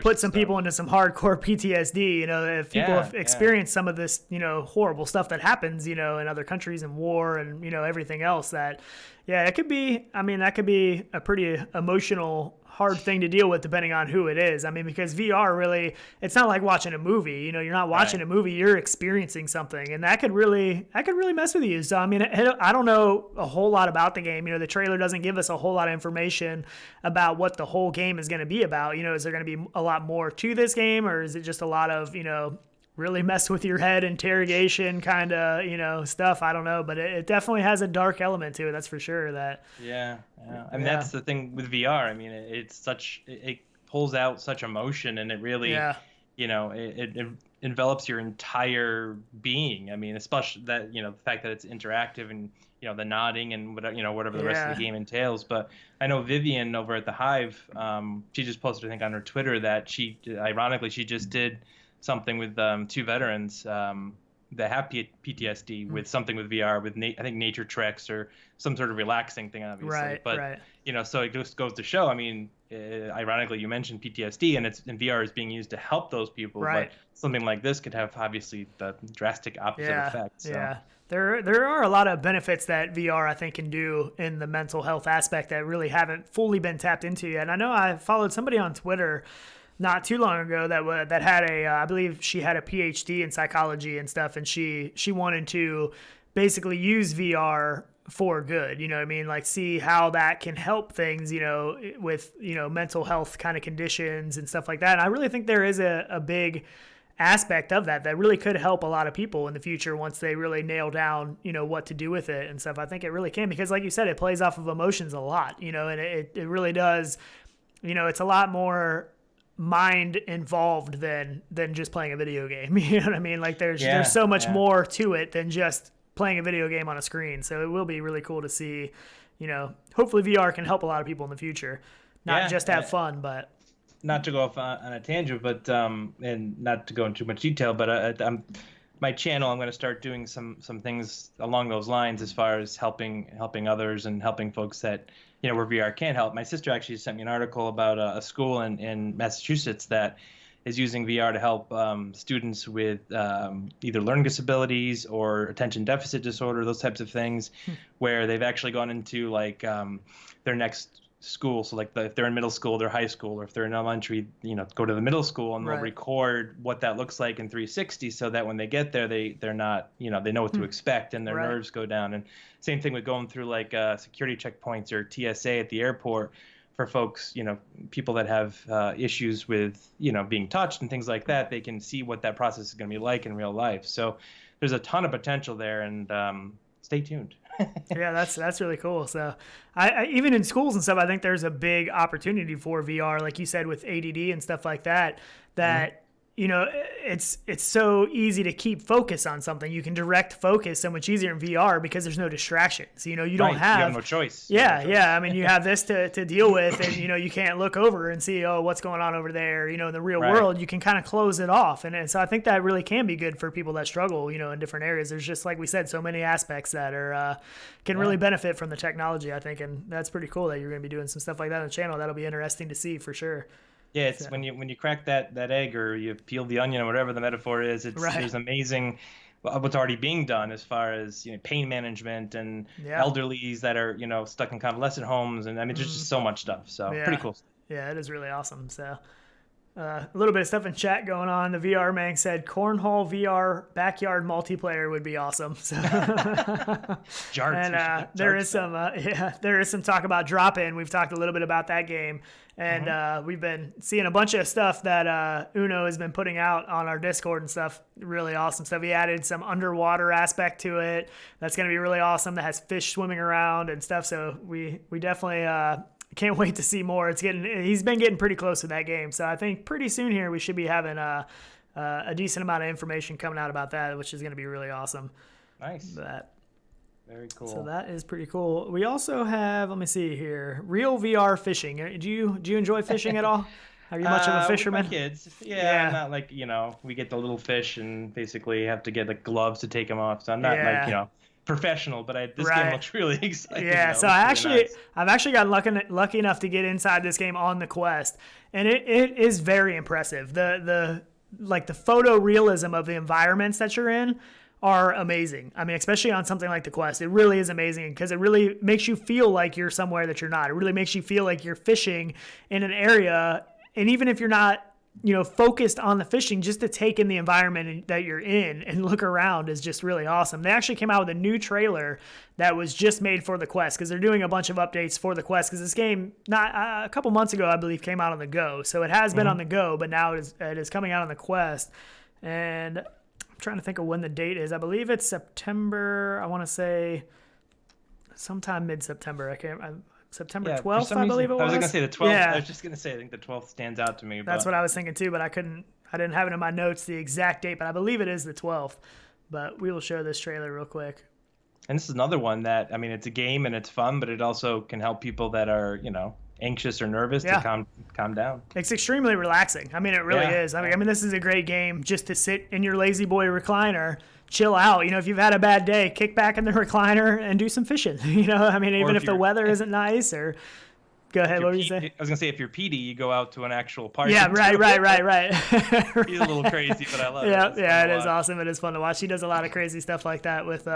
put some people into some hardcore PTSD. If people have experienced some of this, horrible stuff that happens, in other countries and war and, everything else that, it could be, that could be a pretty emotional, hard thing to deal with depending on who it is. Because VR really, it's not like watching a movie. You're not watching a movie, you're experiencing something, and that could really mess with you. So I don't know a whole lot about the game. The trailer doesn't give us a whole lot of information about what the whole game is going to be about. Is there going to be a lot more to this game, or is it just a lot of really mess with your head interrogation kind of stuff? I don't know, but it definitely has a dark element to it, that's for sure. That's the thing with VR. It pulls out such emotion, and it really it envelops your entire being. Especially that the fact that it's interactive and the nodding and whatever the rest of the game entails. But I know Vivian over at the Hive, she just posted, I think, on her Twitter that she just did something with two veterans that have PTSD with something with VR, with I think nature treks or some sort of relaxing thing, obviously. So it just goes to show. Ironically, you mentioned PTSD, and VR is being used to help those people. But something like this could have obviously the drastic opposite effect. So. Yeah. There are a lot of benefits that VR, I think, can do in the mental health aspect that really haven't fully been tapped into yet. And I know I followed somebody on Twitter not too long ago that had I believe she had a PhD in psychology and stuff, and she wanted to basically use VR for good, you know what I mean? Like see how that can help things, you know, with, you know, mental health kind of conditions and stuff like that. And I really think there is a big aspect of that really could help a lot of people in the future once they really nail down, you know, what to do with it and stuff. I think it really can, because like you said, it plays off of emotions a lot, you know, and it really does, you know, it's a lot more mind involved than just playing a video game. You know what I mean? Like there's so much more to it than just playing a video game on a screen. So it will be really cool to see, you know, hopefully VR can help a lot of people in the future, not just have fun, but not to go off on a tangent, but and not to go into too much detail, but my channel, I'm going to start doing some things along those lines as far as helping others and helping folks that, you know, where VR can help. My sister actually sent me an article about a school in Massachusetts that is using VR to help students with either learning disabilities or attention deficit disorder, those types of things, where they've actually gone into like their next school. So like if they're in middle school, they're high school, or if they're in elementary, you know, go to the middle school and they'll record what that looks like in 360 so that when they get there, they're not, you know, they know what to expect and their nerves go down. And same thing with going through like security checkpoints or TSA at the airport for folks, you know, people that have issues with, you know, being touched and things like that. They can see what that process is going to be like in real life. So there's a ton of potential there, and stay tuned. Yeah, that's really cool. So I even in schools and stuff, I think there's a big opportunity for VR, like you said, with ADD and stuff like that, you know, it's so easy to keep focus on something. You can direct focus so much easier in VR because there's no distractions. You know, you don't have, you have no choice. Yeah. I mean, you have this to deal with, and, you know, you can't look over and see, oh, what's going on over there. You know, in the real world, you can kind of close it off. And so I think that really can be good for people that struggle, you know, in different areas. There's just, like we said, so many aspects that are can really benefit from the technology, I think. And that's pretty cool that you're going to be doing some stuff like that on the channel. That'll be interesting to see for sure. Yeah, it's when you crack that egg, or you peel the onion, or whatever the metaphor is. There's amazing what's already being done as far as, you know, pain management and elderlies that are, you know, stuck in convalescent homes, and I mean there's just so much stuff. So pretty cool. Yeah, it is really awesome. So a little bit of stuff in chat going on. The VR man said cornhole VR backyard multiplayer would be awesome. So and there is some talk about drop-in. We've talked a little bit about that game. And we've been seeing a bunch of stuff that Uno has been putting out on our Discord and stuff. Really awesome stuff. He added some underwater aspect to it. That's going to be really awesome. That has fish swimming around and stuff. So we definitely can't wait to see more. He's been getting pretty close to that game. So I think pretty soon here we should be having a decent amount of information coming out about that, which is going to be really awesome. Nice. Very cool. So that is pretty cool. We also have, let me see here, real VR fishing. Do you enjoy fishing at all? Are you much of a fisherman? With my kids. Yeah, I'm not like, you know, we get the little fish and basically have to get like gloves to take them off. So I'm not like, you know, professional, but this game looks really exciting. Yeah, so I've actually gotten lucky enough to get inside this game on the Quest, and it is very impressive. The photorealism of the environments that you're in are amazing. I mean, especially on something like the Quest, it really is amazing because it really makes you feel like you're somewhere that you're not. It really makes you feel like you're fishing in an area, and even if you're not, you know, focused on the fishing, just to take in the environment that you're in and look around is just really awesome. They actually came out with a new trailer that was just made for the Quest because they're doing a bunch of updates for the Quest because this game, a couple months ago, I believe, came out on the Go. So it has been on the Go, but now it is coming out on the Quest. And I'm trying to think of when the date is. I believe it's September. I want to say sometime mid-September. September 12th, I believe it was. I was going to say the 12th. Yeah. I was just going to say I think the 12th stands out to me. That's what I was thinking too, but I didn't have it in my notes, the exact date, but I believe it is the 12th. But we will show this trailer real quick. And this is another one that, I mean, it's a game and it's fun, but it also can help people that are, you know, anxious or nervous to calm down. It's extremely relaxing. I mean, it really is. I mean, this is a great game just to sit in your lazy boy recliner, chill out. You know, if you've had a bad day, kick back in the recliner and do some fishing. You know, I mean, even if the weather isn't nice or... Go ahead, what were you saying? I was going to say, if you're PD, you go out to an actual park. Yeah, right. He's a little crazy, but I love it. Yeah, it is awesome. It is fun to watch. He does a lot of crazy stuff like that with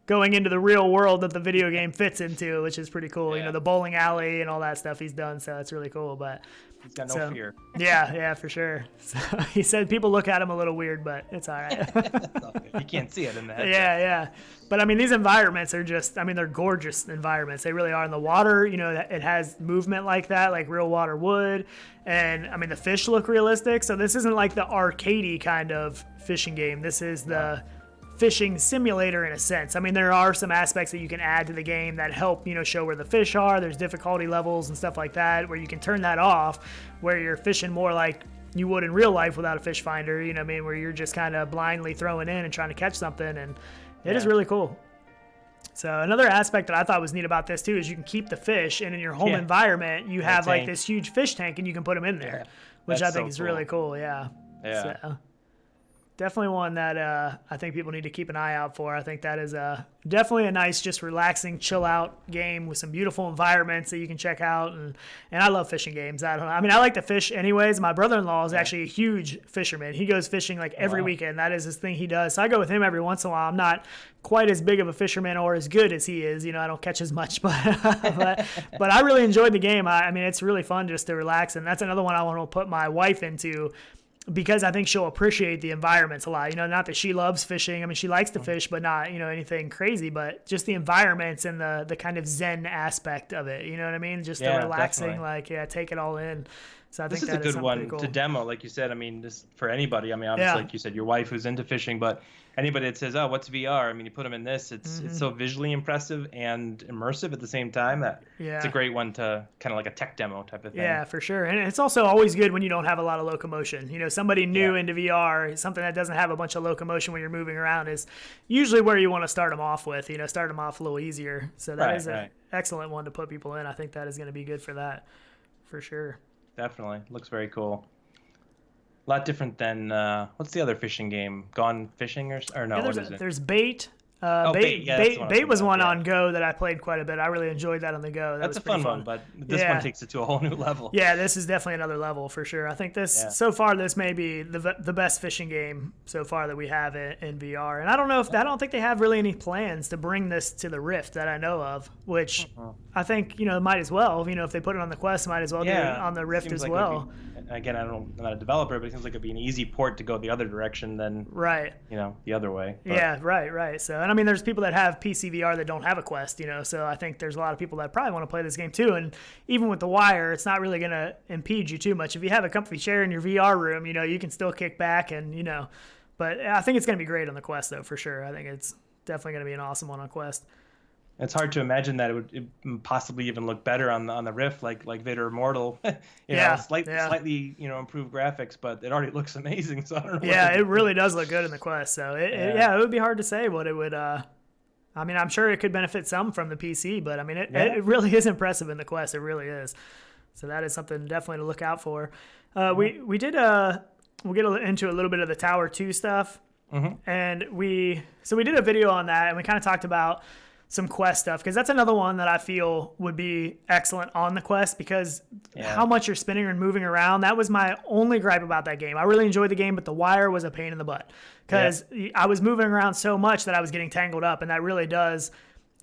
going into the real world that the video game fits into, which is pretty cool. Yeah. The bowling alley and all that stuff he's done, so it's really cool. But He's got no fear. Yeah, for sure. So he said people look at him a little weird, but it's all right. You can't see it in the headset. Yeah. But I mean, these environments are just, I mean, they're gorgeous environments. They really are. In the water, it has movement like that, like real water would. And I mean, the fish look realistic. So this isn't like the arcadey kind of fishing game. This is the fishing simulator in a sense. I mean, there are some aspects that you can add to the game that help, show where the fish are. There's difficulty levels and stuff like that where you can turn that off, where you're fishing more like you would in real life without a fish finder, where you're just kind of blindly throwing in and trying to catch something. And it is really cool. So another aspect that I thought was neat about this too is you can keep the fish, and in your home environment, you have like this huge fish tank and you can put them in there, which I think is really cool. Yeah. So, definitely one that I think people need to keep an eye out for. I think that is definitely a nice, just relaxing, chill out game with some beautiful environments that you can check out. And I love fishing games. I like to fish anyways. My brother-in-law is actually a huge fisherman. He goes fishing like every weekend. That is his thing he does. So I go with him every once in a while. I'm not quite as big of a fisherman or as good as he is. I don't catch as much, but I really enjoyed the game. I mean, it's really fun just to relax. And that's another one I want to put my wife into, because I think she'll appreciate the environments a lot. Not that she loves fishing. I mean, she likes to fish, but not, anything crazy, but just the environments and the kind of Zen aspect of it. You know what I mean? Just the relaxing, take it all in. So I think this is a good one to demo, like you said. I mean, this for anybody. I mean, obviously, like you said, your wife who's into fishing, but anybody that says, "Oh, what's VR?" I mean, you put them in this. It's so visually impressive and immersive at the same time that it's a great one to kind of like a tech demo type of thing. Yeah, for sure. And it's also always good when you don't have a lot of locomotion. Somebody new into VR, something that doesn't have a bunch of locomotion when you're moving around is usually where you want to start them off with. Start them off a little easier. So that is an excellent one to put people in. I think that is going to be good for that, for sure. Definitely. Looks very cool. A lot different than, what's the other fishing game? Gone Fishing or no, what is it? There's Bait. Bait. Yeah, Bait was one on Go that I played quite a bit. I really enjoyed that on the Go. That's a fun one, but this one takes it to a whole new level. Yeah, this is definitely another level for sure. I think so far this may be the best fishing game so far that we have in VR. And I don't think they have really any plans to bring this to the Rift that I know of, which I think, might as well. If they put it on the Quest, might as well do it on the Rift as well. Again, I'm not a developer, but it seems like it'd be an easy port to go the other direction than the other way. But. Yeah, right. So, and I mean, there's people that have PC VR that don't have a Quest, so I think there's a lot of people that probably want to play this game too. And even with the wire, it's not really going to impede you too much. If you have a comfy chair in your VR room, you can still kick back and, but I think it's going to be great on the Quest though, for sure. I think it's definitely going to be an awesome one on Quest. It's hard to imagine that it would possibly even look better on the Rift, like Vader Immortal. Slightly improved graphics, but it already looks amazing. So I don't know. Yeah, it really does look good in the Quest. So it would be hard to say what it would. I mean, I'm sure it could benefit some from the PC, but I mean, it really is impressive in the Quest. It really is. So that is something definitely to look out for. We'll get into a little bit of the Tower 2 stuff, and we did a video on that, and we kind of talked about some Quest stuff, because that's another one that I feel would be excellent on the Quest, because how much you're spinning and moving around, that was my only gripe about that game. I really enjoyed the game, but the wire was a pain in the butt, because I was moving around so much that I was getting tangled up, and that really does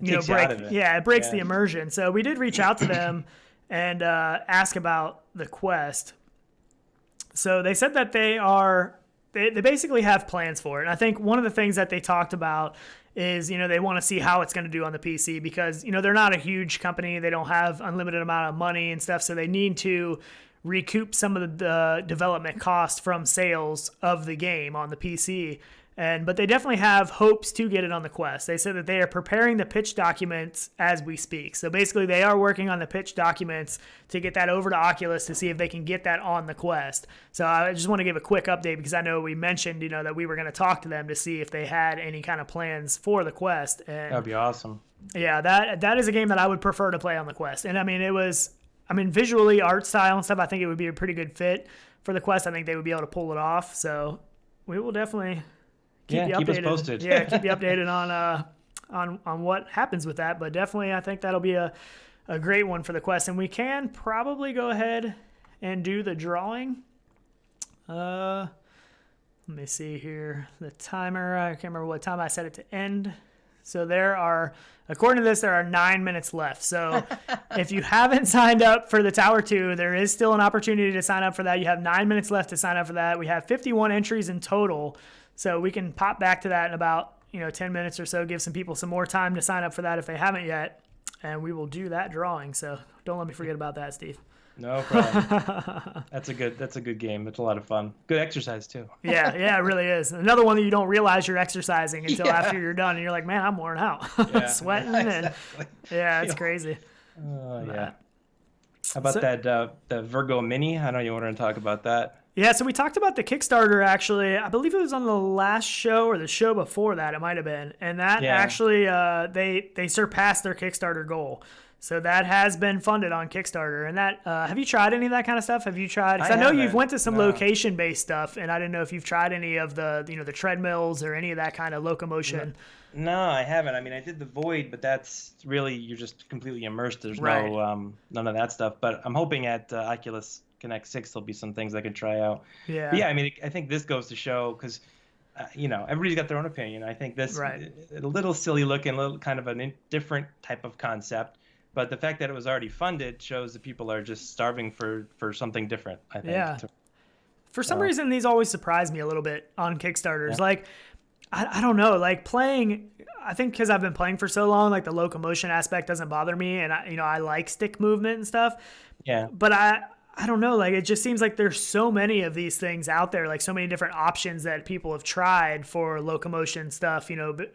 break it breaks the immersion. So we did reach out to them and ask about the Quest. So they said that they basically have plans for it. And I think one of the things that they talked about is, they want to see how it's going to do on the PC, because, they're not a huge company. They don't have unlimited amount of money and stuff. So they need to recoup some of the development costs from sales of the game on the PC. But they definitely have hopes to get it on the Quest. They said that they are preparing the pitch documents as we speak. So basically they are working on the pitch documents to get that over to Oculus to see if they can get that on the Quest. So I just want to give a quick update, because I know we mentioned, that we were going to talk to them to see if they had any kind of plans for the Quest. And that'd be awesome. Yeah, that is a game that I would prefer to play on the Quest. And I mean, visually, art style and stuff, I think it would be a pretty good fit for the Quest. I think they would be able to pull it off. So we will definitely keep us posted. Yeah, keep you updated on what happens with that. But definitely, I think that'll be a great one for the Quest. And we can probably go ahead and do the drawing. Let me see here. The timer, I can't remember what time I set it to end. So according to this, there are 9 minutes left. So if you haven't signed up for the Tower 2, there is still an opportunity to sign up for that. You have 9 minutes left to sign up for that. We have 51 entries in total. So we can pop back to that in about 10 minutes or so, give some people some more time to sign up for that if they haven't yet. And we will do that drawing. So don't let me forget about that, Steve. No problem. That's a good game. It's a lot of fun. Good exercise too. Yeah, it really is. Another one that you don't realize you're exercising until after you're done, and you're like, man, I'm worn out, sweating, exactly. and it's crazy. Yeah. How about the Virgo Mini? I know you wanted to talk about that. Yeah, so we talked about the Kickstarter, actually. I believe it was on the last show or the show before that, it might have been. And that actually, they surpassed their Kickstarter goal. So that has been funded on Kickstarter. And that, have you tried any of that kind of stuff? Have you tried? Because I know you've went to some location-based stuff, and I didn't know if you've tried any of the, the treadmills or any of that kind of locomotion. No, I haven't. I mean, I did the Void, but that's really, you're just completely immersed. There's no none of that stuff. But I'm hoping at Oculus Connect 6 there'll be some things I can try out. Yeah. But yeah, I mean, I think this goes to show, because everybody's got their own opinion. I think this a little silly looking, little kind of a different type of concept. But the fact that it was already funded shows that people are just starving for something different, I think. Yeah. For some reason, these always surprise me a little bit on Kickstarters. Yeah. Like, I don't know, like playing, I think because I've been playing for so long, like the locomotion aspect doesn't bother me. And, I like stick movement and stuff. Yeah. But I don't know, like it just seems like there's so many of these things out there, like so many different options that people have tried for locomotion stuff,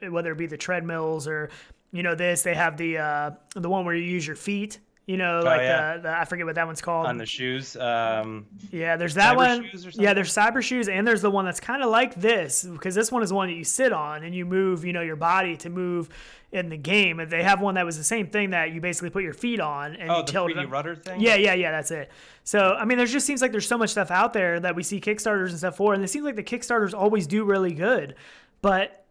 whether it be the treadmills or, they have the one where you use your feet, I forget what that one's called. On the shoes. Yeah, there's that one. Yeah, there's cyber shoes, and there's the one that's kind of like this, because this one is the one that you sit on and you move, your body to move in the game. And they have one that was the same thing that you basically put your feet on and you tilt it. Oh, the 3D rudder thing? Yeah, that's it. So, I mean, there just seems like there's so much stuff out there that we see Kickstarters and stuff for, and it seems like the Kickstarters always do really good, but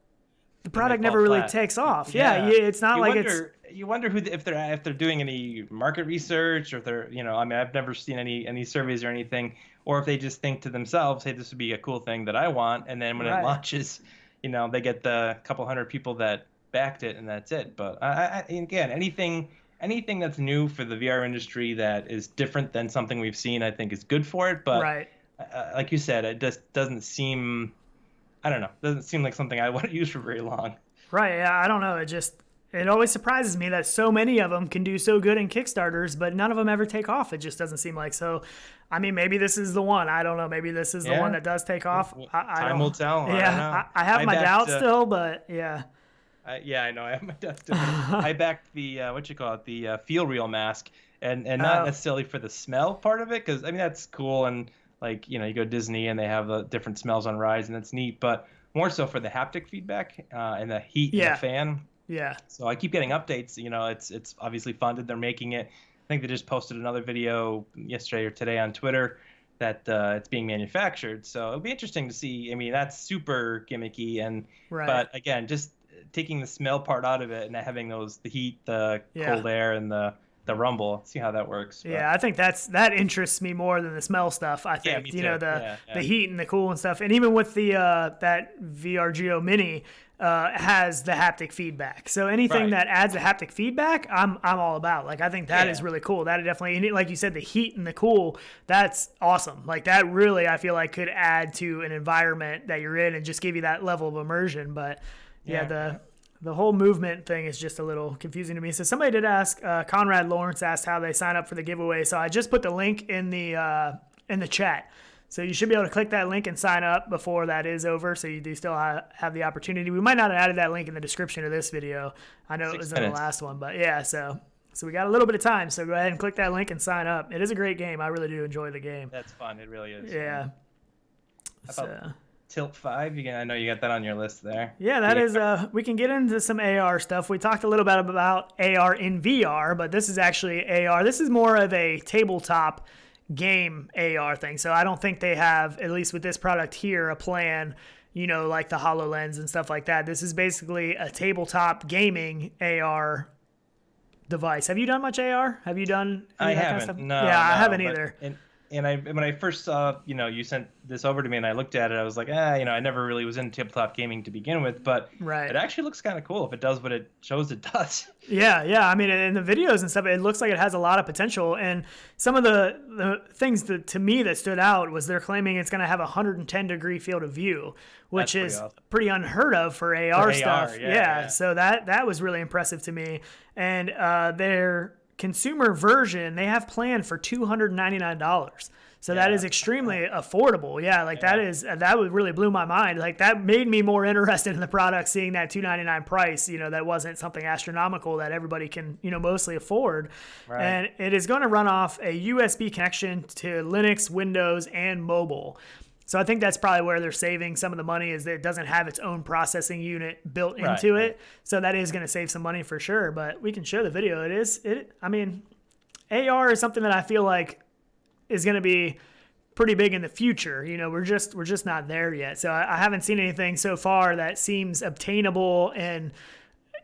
the product never really takes off. Yeah, it's not you wonder if they're doing any market research, or if they're I mean, I've never seen any surveys or anything, or if they just think to themselves, hey, this would be a cool thing that I want, and then when it launches, they get the couple hundred people that backed it, and that's it. But again, anything that's new for the VR industry that is different than something we've seen, I think is good for it. But like you said, it just doesn't seem. I don't know. Doesn't seem like something I want to use for very long. Right. Yeah. I don't know. It always surprises me that so many of them can do so good in Kickstarters, but none of them ever take off. It just doesn't seem like. So, I mean, maybe this is the one. I don't know. Maybe this is the one that does take off. Time will tell. Yeah. I have my doubts still, but yeah. I know. I have my doubts still. I backed the, the Feel Real mask, and not necessarily for the smell part of it, because, I mean, that's cool, and like, you go to Disney and they have the different smells on rides, and that's neat, but more so for the haptic feedback and the heat and the fan. Yeah. So I keep getting updates. It's obviously funded. They're making it. I think they just posted another video yesterday or today on Twitter that it's being manufactured. So it'll be interesting to see. I mean, that's super gimmicky, but again, just taking the smell part out of it and having the heat, the cold air, and the rumble, see how that works. But. Yeah, I think that interests me more than the smell stuff. I think the heat and the cool and stuff, and even with the that VR Geo Mini has the haptic feedback. So anything that adds the haptic feedback, I'm all about. Like, I think that is really cool. That definitely, like you said, the heat and the cool, that's awesome. Like, that really, I feel like, could add to an environment that you're in and just give you that level of immersion. But the whole movement thing is just a little confusing to me. So somebody did ask, Conrad Lawrence asked how they sign up for the giveaway. So I just put the link in the chat. So you should be able to click that link and sign up before that is over. So you do still have the opportunity. We might not have added that link in the description of this video. I know it was in the last one, but yeah. So we got a little bit of time. So go ahead and click that link and sign up. It is a great game. I really do enjoy the game. That's fun. It really is. Yeah. Tilt 5, I know you got that on your list there. Yeah, that is, we can get into some AR stuff. We talked a little bit about AR in VR, but this is actually AR. This is more of a tabletop game AR thing. So I don't think they have, at least with this product here, a plan, like the HoloLens and stuff like that. This is basically a tabletop gaming AR device. Have you done much AR? Have you done any of that kind of stuff? No, I haven't either. And when I first saw, you sent this over to me and I looked at it, I was like, I never really was into tabletop gaming to begin with, but it actually looks kind of cool if it does what it shows it does. Yeah. I mean, in the videos and stuff, it looks like it has a lot of potential. And some of the things that to me that stood out was they're claiming it's going to have a 110-degree field of view, which is pretty unheard of for AR stuff. Yeah. So that was really impressive to me. And their consumer version, they have planned for $299. So that is extremely affordable. Yeah, that would really blew my mind. Like that made me more interested in the product, seeing that $299 price. That wasn't something astronomical that everybody can mostly afford. Right. And it is going to run off a USB connection to Linux, Windows, and mobile. So I think that's probably where they're saving some of the money, is that it doesn't have its own processing unit built into it. So that is going to save some money for sure. But we can show the video. AR is something that I feel like is going to be pretty big in the future. We're just not there yet. So I haven't seen anything so far that seems obtainable and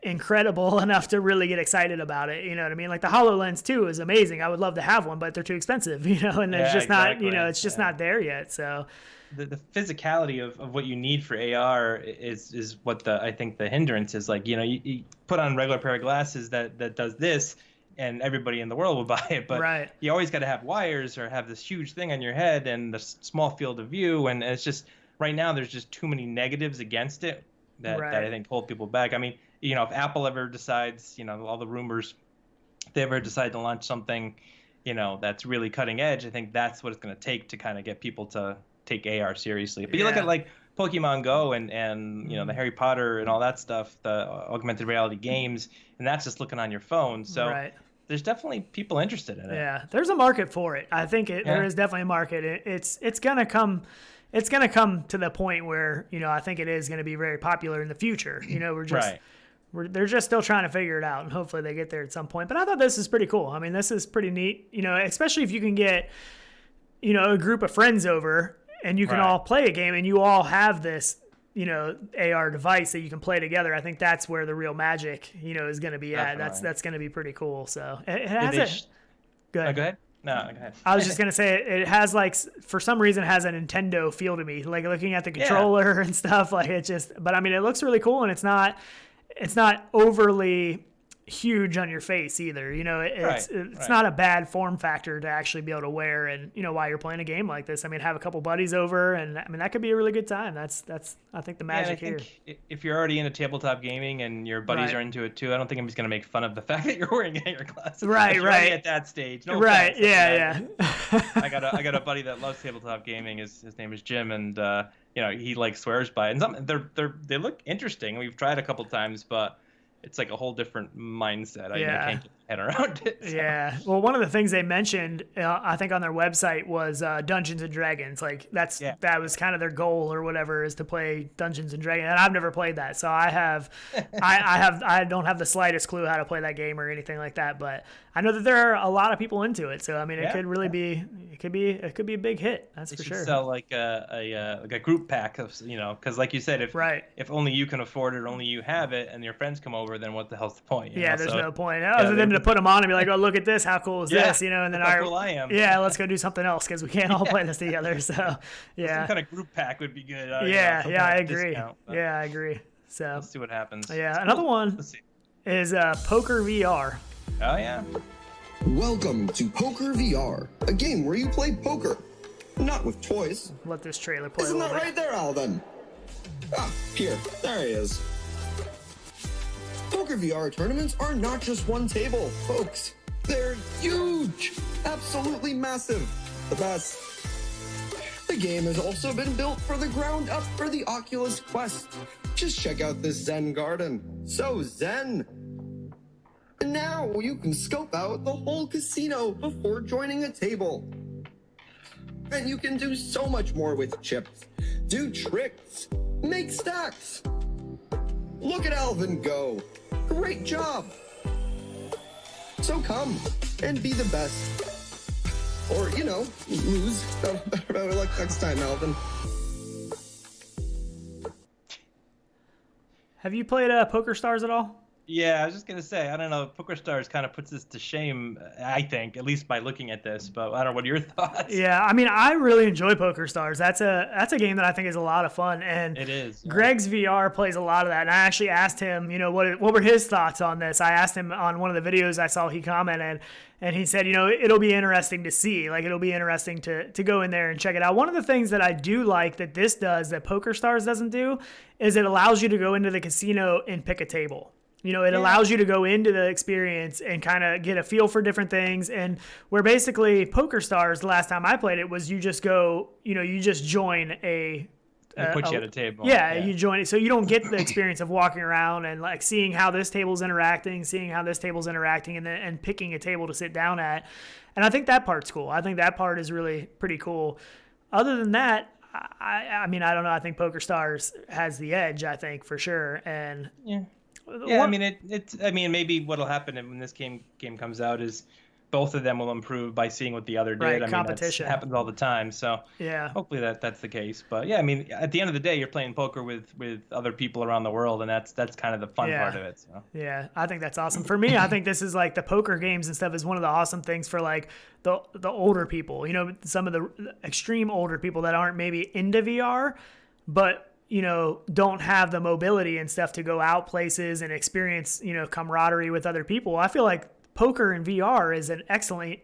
incredible enough to really get excited about it. You know what I mean? Like the HoloLens 2 is amazing. I would love to have one, but they're too expensive, and there's just not, it's just not there yet. So the physicality of what you need for AR is what I think the hindrance is. Like, you put on a regular pair of glasses that does this, and everybody in the world will buy it, but you always got to have wires or have this huge thing on your head and the small field of view, and it's just right now there's just too many negatives against it that I think hold people back. I mean, if Apple ever decides, all the rumors, if they ever decide to launch something, that's really cutting edge, I think that's what it's going to take to kind of get people to take AR seriously. But you look at like Pokemon Go and the Harry Potter and all that stuff, the augmented reality games, and that's just looking on your phone. So there's definitely people interested in it. Yeah, there's a market for it. I think there is definitely a market. It's gonna come. It's gonna come to the point where I think it is gonna be very popular in the future. They're just still trying to figure it out, and hopefully they get there at some point. But I thought this is pretty cool. I mean, this is pretty neat. Especially if you can get a group of friends over and you can all play a game and you all have this AR device that you can play together. I think that's where the real magic is going to be at. That's going to be pretty cool. So it has go ahead. No, go ahead. I was just going to say it has, like, for some reason, has a Nintendo feel to me, like looking at the controller and stuff. Like but I mean, it looks really cool, and it's not overly huge on your face either. It's not a bad form factor to actually be able to wear, and while you're playing a game like this. I mean, have a couple buddies over, and I mean that could be a really good time. That's I think the magic here. If you're already into tabletop gaming and your buddies are into it too, I don't think I'm just gonna make fun of the fact that you're wearing AR glasses. Right. At that stage. No right. offense, Yeah. I got a buddy that loves tabletop gaming. His name is Jim, and he like swears by it. And they look interesting. We've tried a couple times, but it's like a whole different mindset. I can't get my head around it. So. Yeah. Well, one of the things they mentioned, I think on their website, was Dungeons and Dragons. Like that was kind of their goal or whatever, is to play Dungeons and Dragons. And I've never played that, so I don't have the slightest clue how to play that game or anything like that. But I know that there are a lot of people into it. So I mean, it could really be it could be a big hit. That's for sure. Sell like a group pack of because like you said, if only you can afford it, or only you have it, and your friends come over, then what the hell's the point? There's no point other than to put them on and be like, oh, look at this, how cool is this? And then how cool I am. Let's go do something else because we can't all play this together. So some kind of group pack would be good. I agree. I agree. So let's see what happens. Another one is Poker VR. Oh yeah. Welcome to Poker VR, a game where you play poker, not with toys. Let this trailer play. Isn't that right there, Alvin? Here, there he is. Poker VR tournaments are not just one table, folks. They're huge, absolutely massive, the best. The game has also been built for the ground up for the Oculus Quest. Just check out this Zen garden. So zen. And now you can scope out the whole casino before joining a table. And you can do so much more with chips. Do tricks. Make stacks. Look at Alvin go. Great job. So come and be the best. Or, lose. Better luck next time, Alvin. Have you played Poker Stars at all? Yeah, I was just gonna say, I don't know. PokerStars kind of puts this to shame, I think, at least by looking at this. But I don't know. What are your thoughts? Yeah, I mean, I really enjoy PokerStars. That's a game that I think is a lot of fun, and It is. Yeah. Greg's VR plays a lot of that. And I actually asked him, what were his thoughts on this? I asked him on one of the videos I saw he commented, and he said, it'll be interesting to see. Like, it'll be interesting to go in there and check it out. One of the things that I do like that this does that PokerStars doesn't do is it allows you to go into the casino and pick a table. It allows you to go into the experience and kind of get a feel for different things. And where basically PokerStars, the last time I played it, was you just go, you just join They put you at a table. Yeah, you join it. So you don't get the experience of walking around and like seeing how this table's interacting, and picking a table to sit down at. And I think that part's cool. I think that part is really pretty cool. Other than that, I mean, I don't know. I think PokerStars has the edge, I think, for sure. And I mean, I mean, maybe what'll happen when this game comes out is both of them will improve by seeing what the other did. Right, I mean, competition happens all the time. So hopefully that's the case. But yeah, I mean, at the end of the day, you're playing poker with other people around the world, and that's kind of the fun part of it. So. Yeah, I think that's awesome. For me, I think this is like the poker games and stuff is one of the awesome things for like the older people. Some of the extreme older people that aren't maybe into VR, but don't have the mobility and stuff to go out places and experience, camaraderie with other people. I feel like poker in VR is an excellent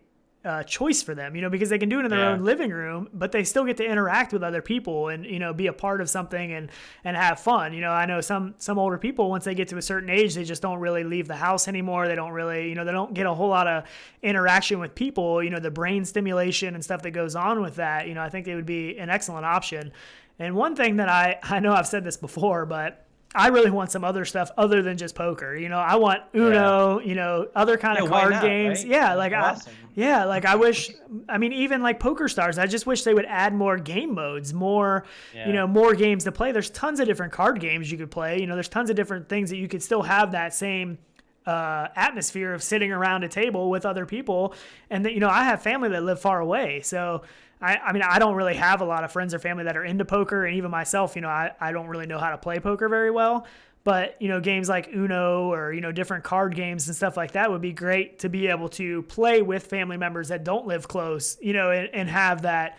choice for them, because they can do it in their own living room, but they still get to interact with other people and, be a part of something and have fun. I know some older people, once they get to a certain age, they just don't really leave the house anymore. They don't really, they don't get a whole lot of interaction with people, the brain stimulation and stuff that goes on with that. I think it would be an excellent option. And one thing that I know I've said this before, but I really want some other stuff other than just poker. I want Uno, other kind of card games. Right? Yeah, like awesome. I wish. I mean, even like PokerStars, I just wish they would add more game modes, more games to play. There's tons of different card games you could play. There's tons of different things that you could still have that same atmosphere of sitting around a table with other people. And that I have family that live far away, so. I mean, I don't really have a lot of friends or family that are into poker, and even myself, I don't really know how to play poker very well. But, games like Uno or, different card games and stuff like that would be great to be able to play with family members that don't live close, and have that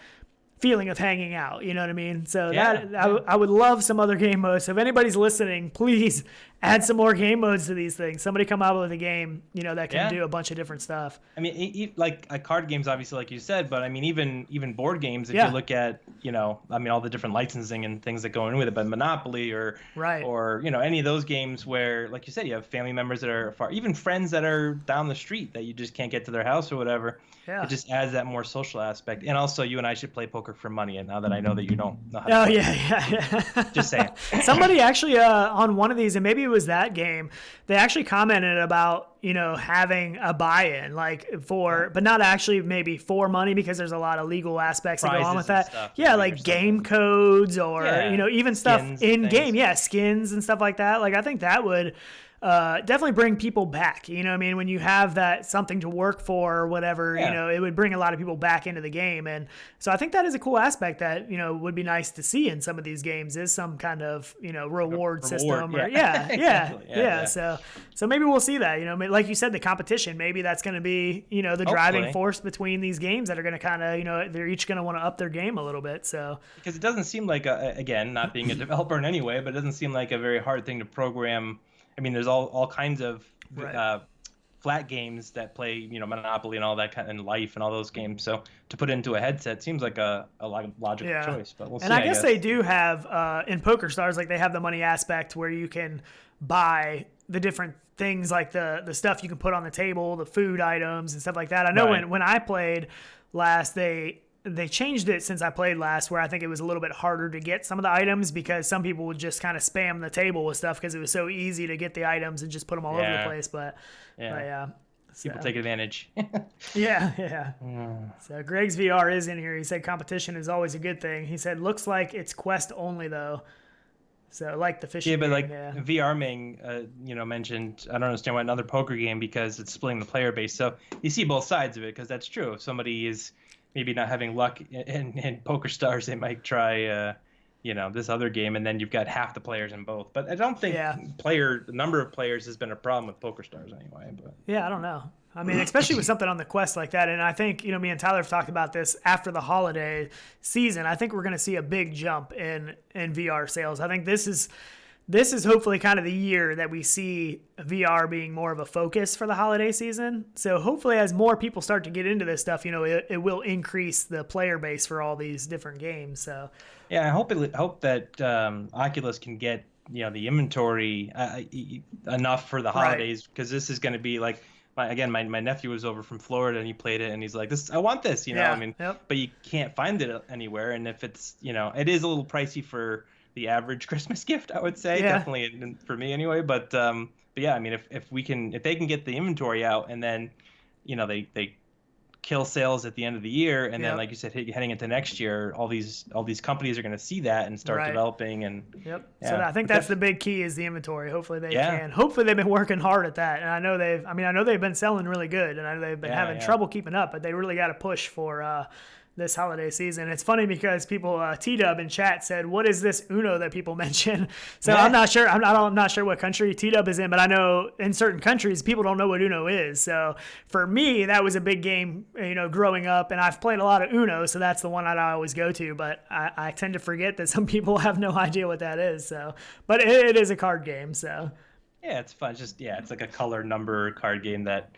feeling of hanging out, you know what I mean? So I would love some other game modes. So if anybody's listening, please add some more game modes to these things. Somebody come out with a game, that can do a bunch of different stuff. I mean, like card games, obviously, like you said, but I mean, even board games, if you look at, I mean, all the different licensing and things that go in with it, but Monopoly or any of those games where, like you said, you have family members that are far, even friends that are down the street that you just can't get to their house or whatever. Yeah. It just adds that more social aspect. And also, you and I should play poker for money. And now that I know that you don't know how to play. Yeah. Just saying. Somebody actually on one of these, and maybe it was that game, they actually commented about, having a buy-in, but not actually maybe for money, because there's a lot of legal aspects that go on with that. Stuff, like game codes or, even stuff in game. Yeah, skins and stuff like that. Like, I think that would definitely bring people back. You know what I mean? When you have that something to work for or whatever, it would bring a lot of people back into the game. And so I think that is a cool aspect that, would be nice to see in some of these games, is some kind of, reward system. Or, So maybe we'll see that, like you said, the competition, maybe that's going to be, the driving force between these games that are going to kind of, they're each going to want to up their game a little bit. So because it doesn't seem like, again, not being a developer in any way, but it doesn't seem like a very hard thing to program. I mean, there's all kinds of flat games that play, Monopoly and all that kind of Life and all those games. So to put it into a headset seems like a logical choice. But we'll see. And I guess they do have in PokerStars, like they have the money aspect where you can buy the different things, like the stuff you can put on the table, the food items and stuff like that. I know when I played last, they changed it since I played last, where I think it was a little bit harder to get some of the items because some people would just kind of spam the table with stuff because it was so easy to get the items and just put them all over the place. But people take advantage. Yeah. So Greg's VR is in here. He said competition is always a good thing. He said looks like it's Quest only though. So like the fishing. Yeah, but like VR Ming, mentioned, I don't understand why another poker game, because it's splitting the player base. So you see both sides of it, because that's true. If somebody is maybe not having luck in PokerStars, they might try this other game, and then you've got half the players in both. But I don't think the number of players has been a problem with PokerStars anyway. But yeah, I don't know. I mean, especially with something on the Quest like that. And I think, me and Tyler have talked about this after the holiday season. I think we're going to see a big jump in VR sales. I think this is hopefully kind of the year that we see VR being more of a focus for the holiday season. So hopefully as more people start to get into this stuff, it will increase the player base for all these different games. So yeah, I hope that Oculus can get, the inventory enough for the holidays, because this is going to be like, my nephew was over from Florida and he played it and he's like, I want this, but you can't find it anywhere. And if it's, it is a little pricey for the average Christmas gift, I would say, definitely for me anyway. But yeah, I mean, if they can get the inventory out, and then, they kill sales at the end of the year, and then, like you said, heading into next year, all these companies are going to see that and start developing. And so I think that's the big key, is the inventory. Hopefully they can. Hopefully they've been working hard at that, and I know they've been selling really good, and I know they've been having trouble keeping up, but they really got to push for this holiday season. It's funny because people, T-Dub in chat said, what is this Uno that people mention? So I'm not sure. I'm not sure what country T-Dub is in, but I know in certain countries people don't know what Uno is. So for me, that was a big game, growing up, and I've played a lot of Uno, so that's the one I always go to. But I tend to forget that some people have no idea what that is. So, but it is a card game. So. Yeah, it's fun. It's like a color number card game that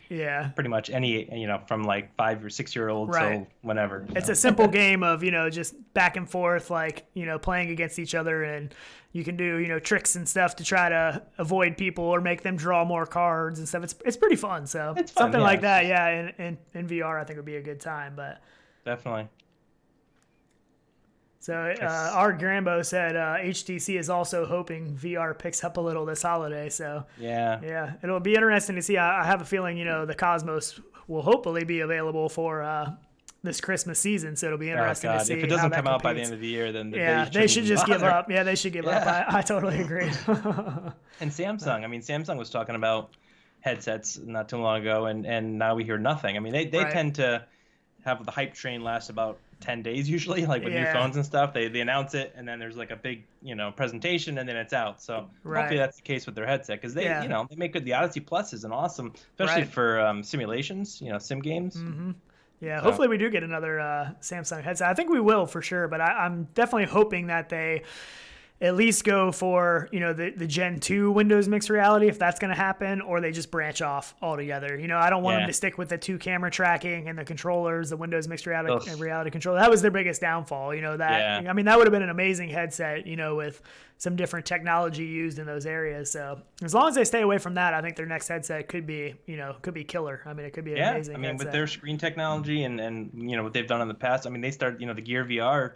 pretty much any, from like 5 or 6 year olds till whenever. It's a simple game of, just back and forth, like, playing against each other, and you can do, tricks and stuff to try to avoid people or make them draw more cards and stuff. It's pretty fun. So it's fun, something like that. Yeah. In VR, I think would be a good time, but definitely. So our Grambo said HTC is also hoping VR picks up a little this holiday. So yeah, it'll be interesting to see. I have a feeling, the Cosmos will hopefully be available for this Christmas season. So it'll be interesting to see. If it doesn't come out by the end of the year, then they should just give up. Yeah, they should give up. I totally agree. And Samsung was talking about headsets not too long ago, and now we hear nothing. I mean, they tend to have the hype train last about 10 days usually, like with new phones and stuff. They announce it, and then there's like a big presentation, and then it's out. So hopefully that's the case with their headset, because they they make good. The Odyssey Plus is an awesome, especially for simulations, sim games. Mm-hmm. Yeah, hopefully we do get another Samsung headset. I think we will for sure, but I'm definitely hoping that they at least go for, the Gen 2 Windows mixed reality, if that's going to happen, or they just branch off altogether. I don't want them to stick with the 2 camera tracking and the controllers, the Windows mixed reality controller. That was their biggest downfall, that would have been an amazing headset, with some different technology used in those areas. So as long as they stay away from that, I think their next headset could be killer. I mean, it could be an amazing headset. With their screen technology and what they've done in the past, they started, the Gear VR,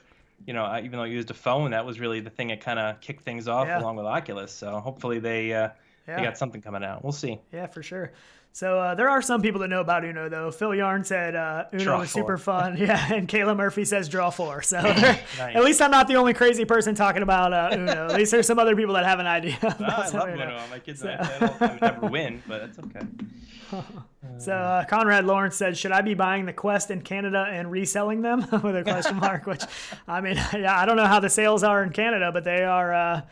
even though I used a phone, that was really the thing that kind of kicked things off along with Oculus. So hopefully they got something coming out. We'll see. Yeah, for sure. So there are some people that know about Uno, though. Phil Yarn said Uno is super fun. Yeah, and Kayla Murphy says draw 4. So nice. At least I'm not the only crazy person talking about Uno. At least there's some other people that have an idea. I love Uno. My kids I never win, but that's okay. So Conrad Lawrence said, should I be buying the Quest in Canada and reselling them? With a question mark, which, I don't know how the sales are in Canada, but they are...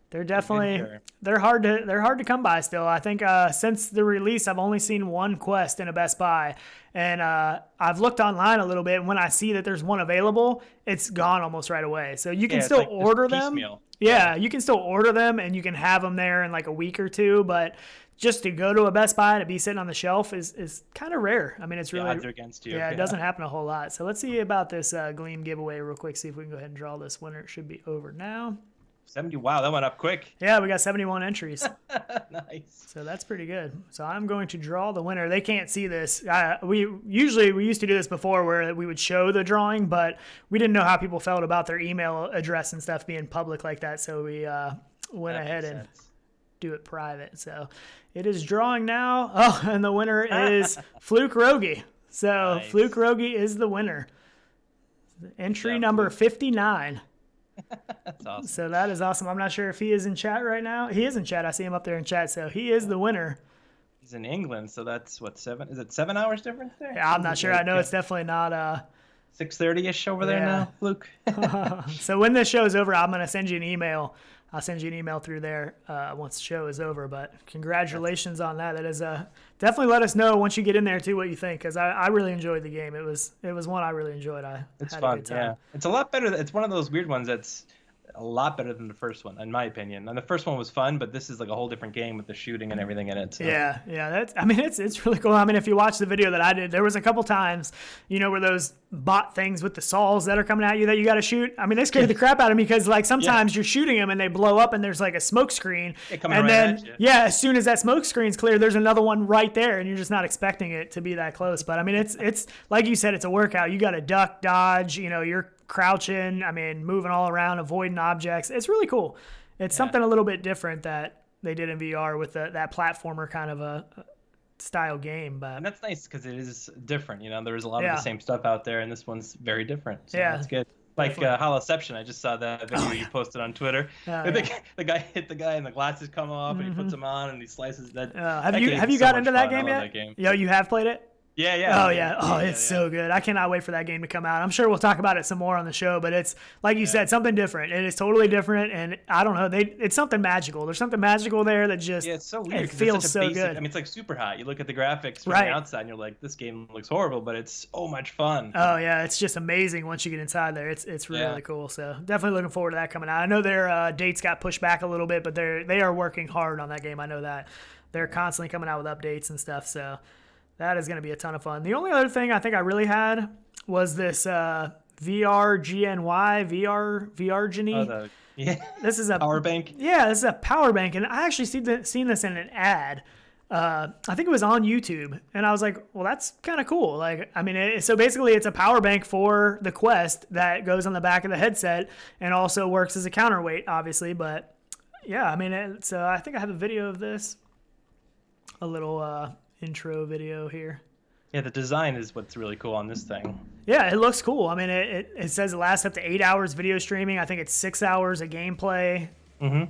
They're definitely they're hard to come by still. I think since the release, I've only seen one Quest in a Best Buy, and I've looked online a little bit. And when I see that there's one available, it's gone almost right away. So you can still order them. Yeah, you can still order them, and you can have them there in like a week or two. But just to go to a Best Buy and to be sitting on the shelf is kind of rare. It's really odds are against you. Yeah, it doesn't happen a whole lot. So let's see about this Gleam giveaway real quick. See if we can go ahead and draw this winner. It should be over now. 70. Wow, that went up quick. Yeah, we got 71 entries. Nice. So that's pretty good. So I'm going to draw the winner. They can't see this. We used to do this before where we would show the drawing, but we didn't know how people felt about their email address and stuff being public like that. So we went ahead and do it private. So it is drawing now. Oh, and the winner is Fluke Rogie. So nice. Fluke Rogie is the winner. Entry number 59. That's awesome. So that is awesome. I'm not sure if he is in chat right now. He is in chat. I see him up there in chat. So he is the winner. He's in England, so that's what, 7? Is it 7 hours difference there? Yeah, I'm not sure. I know it's definitely not 6:30ish over there now, Luke. So when this show is over, I'm going to send you an email. I'll send you an email through there once the show is over. But congratulations on that. That is definitely let us know once you get in there too what you think, because I really enjoyed the game. It was one I really enjoyed. It's had fun. a good time. Yeah, it's a lot better. It's one of those weird ones that's a lot better than the first one, in my opinion. And the first one was fun, but this is like a whole different game with the shooting and everything in it. So. Yeah. It's really cool. I mean, if you watch the video that I did, there was a couple times, where those bot things with the saws that are coming at you that you got to shoot. I mean, they scared the crap out of me because like sometimes you're shooting them and they blow up and there's like a smoke screen. And then, as soon as that smoke screen's clear, there's another one right there and you're just not expecting it to be that close. But I mean, it's like you said, it's a workout. You got to duck, dodge, you're crouching, moving all around, avoiding objects. It's really cool. It's something a little bit different that they did in VR with that platformer kind of a style game. But and that's nice because it is different. There's a lot of the same stuff out there, and this one's very different. So that's good. Like Holoception, I just saw that video you posted on Twitter. The guy hit the guy and the glasses come off and he puts them on and he slices that. Have you got into that game yet? Yo, you have played it? Yeah. Oh, yeah. Oh, it's so good. I cannot wait for that game to come out. I'm sure we'll talk about it some more on the show, but it's, like you said, something different. It is totally different, and I don't know. It's something magical. There's something magical there that just it's so weird. It feels it's so basic, good. I mean, it's like super hot. You look at the graphics from the outside, and you're like, this game looks horrible, but it's so much fun. Oh, yeah. It's just amazing once you get inside there. It's really cool. So definitely looking forward to that coming out. I know their dates got pushed back a little bit, but they are working hard on that game. I know that. They're constantly coming out with updates and stuff, so that is going to be a ton of fun. The only other thing I think I really had was this VR GNY, VR Genie. This is a power bank. Yeah, this is a power bank, and I actually seen this in an ad. I think it was on YouTube, and I was like, well, that's kind of cool. Like, so basically it's a power bank for the Quest that goes on the back of the headset and also works as a counterweight, obviously. But yeah, so I think I have a video of this, a little intro video here. Yeah, the design is what's really cool on this thing. Yeah, it looks cool. It says it lasts up to 8 hours video streaming. I think it's 6 hours of gameplay.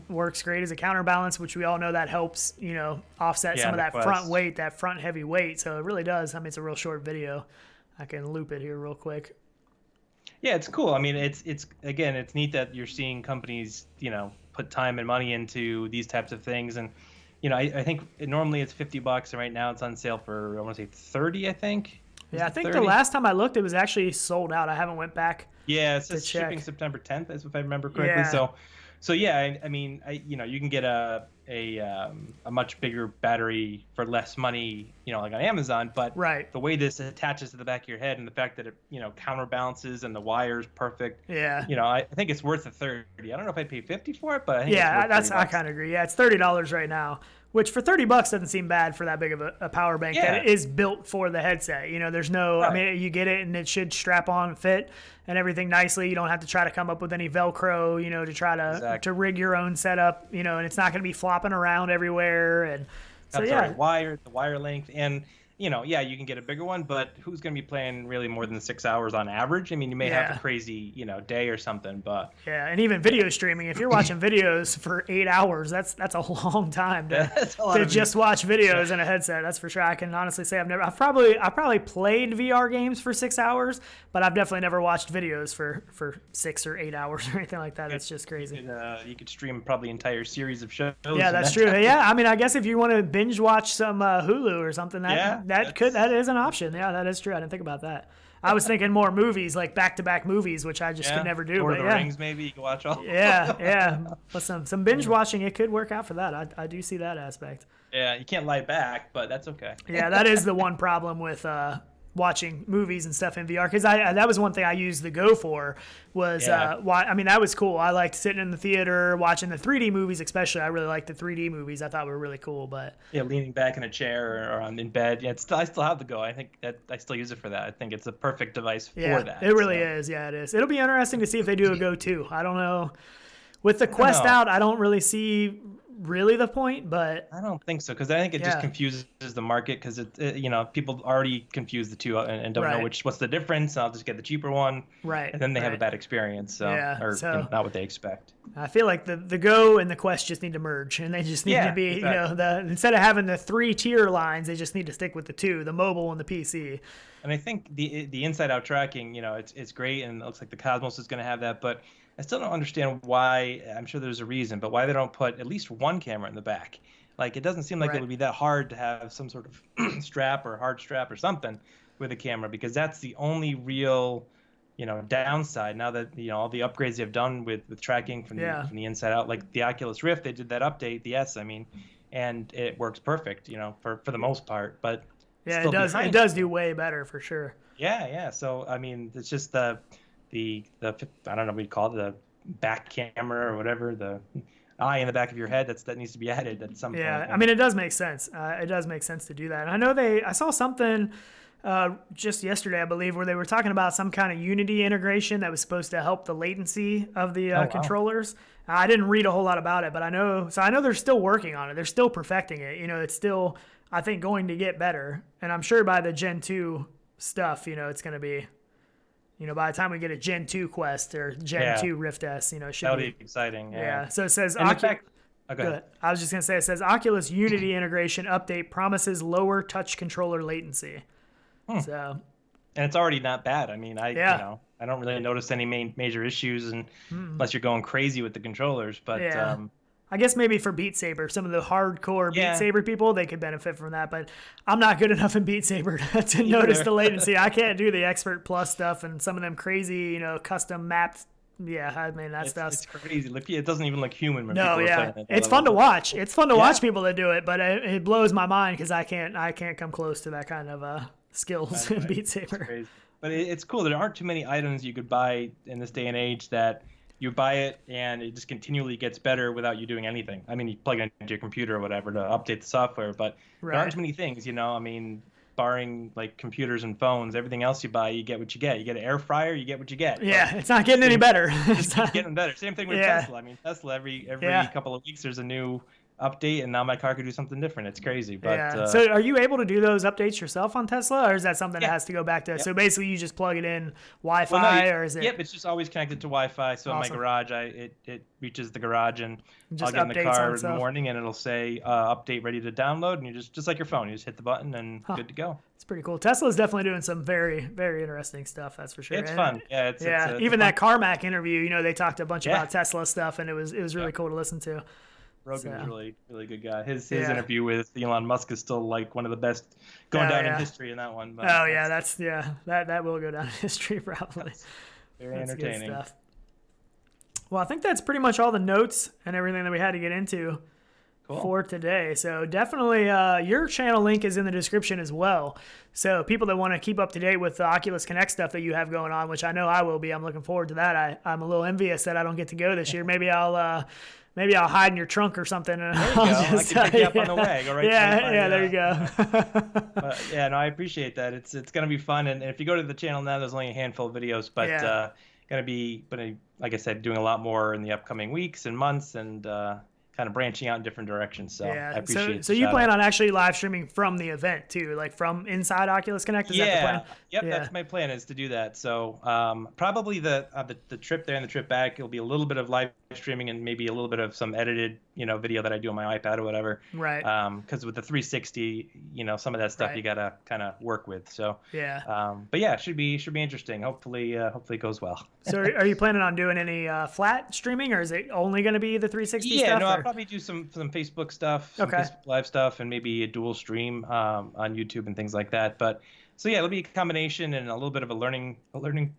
Works great as a counterbalance, which we all know that helps, offset some of that front weight, that front heavy weight. So it really does. It's a real short video. I can loop it here real quick. Yeah, it's cool. It's neat that you're seeing companies, put time and money into these types of things. And I think normally it's $50, and right now it's on sale for, I want to say 30, I think. Yeah, I think the last time I looked, it was actually sold out. I haven't went back. Yeah, it says shipping September 10th, if I remember correctly. Yeah. So yeah, you can get a much bigger battery for less money, like on Amazon. But the way this attaches to the back of your head and the fact that it, counterbalances and the wire's perfect. Yeah. I think it's worth the 30. I don't know if I'd pay 50 for it, but I think it's worth $30. I kind of agree. Yeah, it's $30 right now, which for $30 doesn't seem bad for that big of a power bank that is built for the headset. There's no, you get it and it should strap on, fit, and everything nicely. You don't have to try to come up with any Velcro, to try to rig your own setup, and it's not going to be flopping around everywhere. And so the wire length, and you can get a bigger one, but who's going to be playing really more than 6 hours on average? You may have a crazy, day or something, but and even video streaming, if you're watching videos for 8 hours, that's a long time to just watch videos in a headset. That's for sure. I can honestly say I've probably played VR games for 6 hours, but I've definitely never watched videos for 6 or 8 hours or anything like that. That's just crazy. You could stream probably entire series of shows. Yeah, that's true. Yeah, I guess if you want to binge watch some Hulu or something, that is an option. Yeah, that is true. I didn't think about that. I was thinking more movies, like back-to-back movies, which I just could never do. Lord of the Rings, maybe you can watch all. Yeah. But some binge watching, it could work out for that. I do see that aspect. Yeah, you can't lie back, but that's okay. Yeah, that is the one problem with watching movies and stuff in VR, because that was one thing I used the Go for was that was cool. I liked sitting in the theater watching the 3D movies, especially. I really liked the 3D movies. I thought were really cool. But leaning back in a chair or in bed. Yeah, I still have the Go. I think that I still use it for that. I think it's a perfect device for that. It really is. Yeah, it is. It'll be interesting to see if they do a Go 2. I don't know. With the Quest out, I don't really see really the point, but I don't think so, because I think it just confuses the market, because people already confuse the two and don't know what's the difference. I'll just get the cheaper one, and then they have a bad experience, not what they expect. I feel like the Go and the Quest just need to merge, and they just need to be exactly. Instead of having the 3 tier lines, they just need to stick with the 2, the mobile and the PC. And I think the inside out tracking, it's great, and it looks like the Cosmos is going to have that, but I still don't understand why. I'm sure there's a reason, but why they don't put at least one camera in the back. Like, it doesn't seem like it would be that hard to have some sort of strap or hard strap or something with a camera, because that's the only real, downside. Now that, all the upgrades they've done with tracking from the inside out, like the Oculus Rift, they did that update, the S, and it works perfect, for the most part. But yeah, it does do way better for sure. Yeah. So, it's just the I don't know what you call it, the back camera or whatever, the eye in the back of your head that needs to be added at some point. Yeah, it does make sense. It does make sense to do that. And I know I saw something just yesterday, I believe, where they were talking about some kind of Unity integration that was supposed to help the latency of the controllers. I didn't read a whole lot about it, but I know they're still working on it. They're still perfecting it. It's still, I think, going to get better. And I'm sure by the Gen 2 stuff, it's going to be, by the time we get a Gen 2 Quest or Gen 2 Rift S, it should that'll be exciting. Yeah. So it says, go ahead. I was just going to say, it says Oculus Unity integration update promises lower touch controller latency. So, and it's already not bad. I don't really notice any major issues, unless you're going crazy with the controllers. But I guess maybe for Beat Saber, some of the hardcore Beat Saber people, they could benefit from that. But I'm not good enough in Beat Saber to notice the latency. I can't do the Expert Plus stuff and some of them crazy, custom mapped. Yeah, that stuff. It's crazy. It doesn't even look human when people are playing it. It's fun to watch. It's fun to watch people that do it, but it blows my mind because I can't come close to that kind of skills in Beat Saber. But it's cool. There aren't too many items you could buy in this day and age that you buy it and it just continually gets better without you doing anything. You plug it into your computer or whatever to update the software, but there aren't too many things, barring like computers and phones, everything else you buy, you get what you get. You get an air fryer, you get what you get. Yeah, it's not getting any better. It's not getting better. Same thing with Tesla. Tesla, every couple of weeks there's a new update, and now my car could do something different. It's crazy. But so are you able to do those updates yourself on Tesla, or is that something that has to go back to? So basically you just plug it in Wi-Fi, or is it? Yep, it's just always connected to Wi-Fi. So in my garage, it reaches the garage, and just I'll get in the car in the morning, and it'll say update ready to download, and you just like your phone, you just hit the button and good to go. It's pretty cool. Tesla's definitely doing some very, very interesting stuff. That's for sure. It's fun. Yeah, it's even that Carmack interview, they talked a bunch about Tesla stuff, and it was really cool to listen to. Rogan's really, really good guy. His interview with Elon Musk is still like one of the best going down in history in that one. But that will go down in history probably. Very entertaining. Good stuff. Well, I think that's pretty much all the notes and everything that we had to get into for today. So definitely your channel link is in the description as well. So people that want to keep up to date with the Oculus Connect stuff that you have going on, which I know I will be. I'm looking forward to that. I'm a little envious that I don't get to go this year. Maybe I'll hide in your trunk or something. And there you go. I can pick you up on the way. Go right to the there you go. But, I appreciate that. It's going to be fun. And if you go to the channel now, there's only a handful of videos, but going to be, like I said, doing a lot more in the upcoming weeks and months, and kind of branching out in different directions. So I appreciate it. So you plan on actually live streaming from the event too, like from inside Oculus Connect? Is that the plan? Yep, that's my plan, is to do that. So probably the trip there and the trip back, it'll be a little bit of live streaming and maybe a little bit of some edited, video that I do on my iPad or whatever. Right. Because with the 360, some of that stuff you gotta kind of work with. So but it should be interesting. Hopefully it goes well. So are you planning on doing any flat streaming, or is it only going to be the 360 stuff? I'll probably do some Facebook stuff, some Facebook Live stuff, and maybe a dual stream on YouTube and things like that. But so it'll be a combination and a little bit of a learning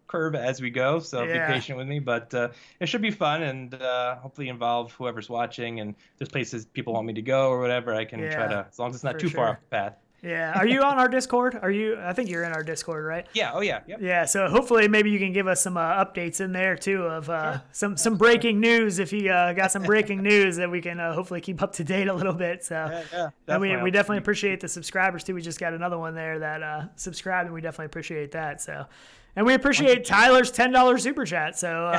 curve as we go. So be patient with me, but it should be fun, and hopefully involve whoever's watching. And if there's places people want me to go or whatever, I can try to, as long as it's not too far off the path. Yeah. Are you on our Discord? I think you're in our Discord, right? Yeah. Oh, yeah. Yep. Yeah. So hopefully maybe you can give us some updates in there too of some breaking news. If you got some breaking news that we can hopefully keep up to date a little bit. So and we definitely appreciate the subscribers too. We just got another one there that subscribed, and we definitely appreciate that. So And we appreciate Tyler's $10 super chat. So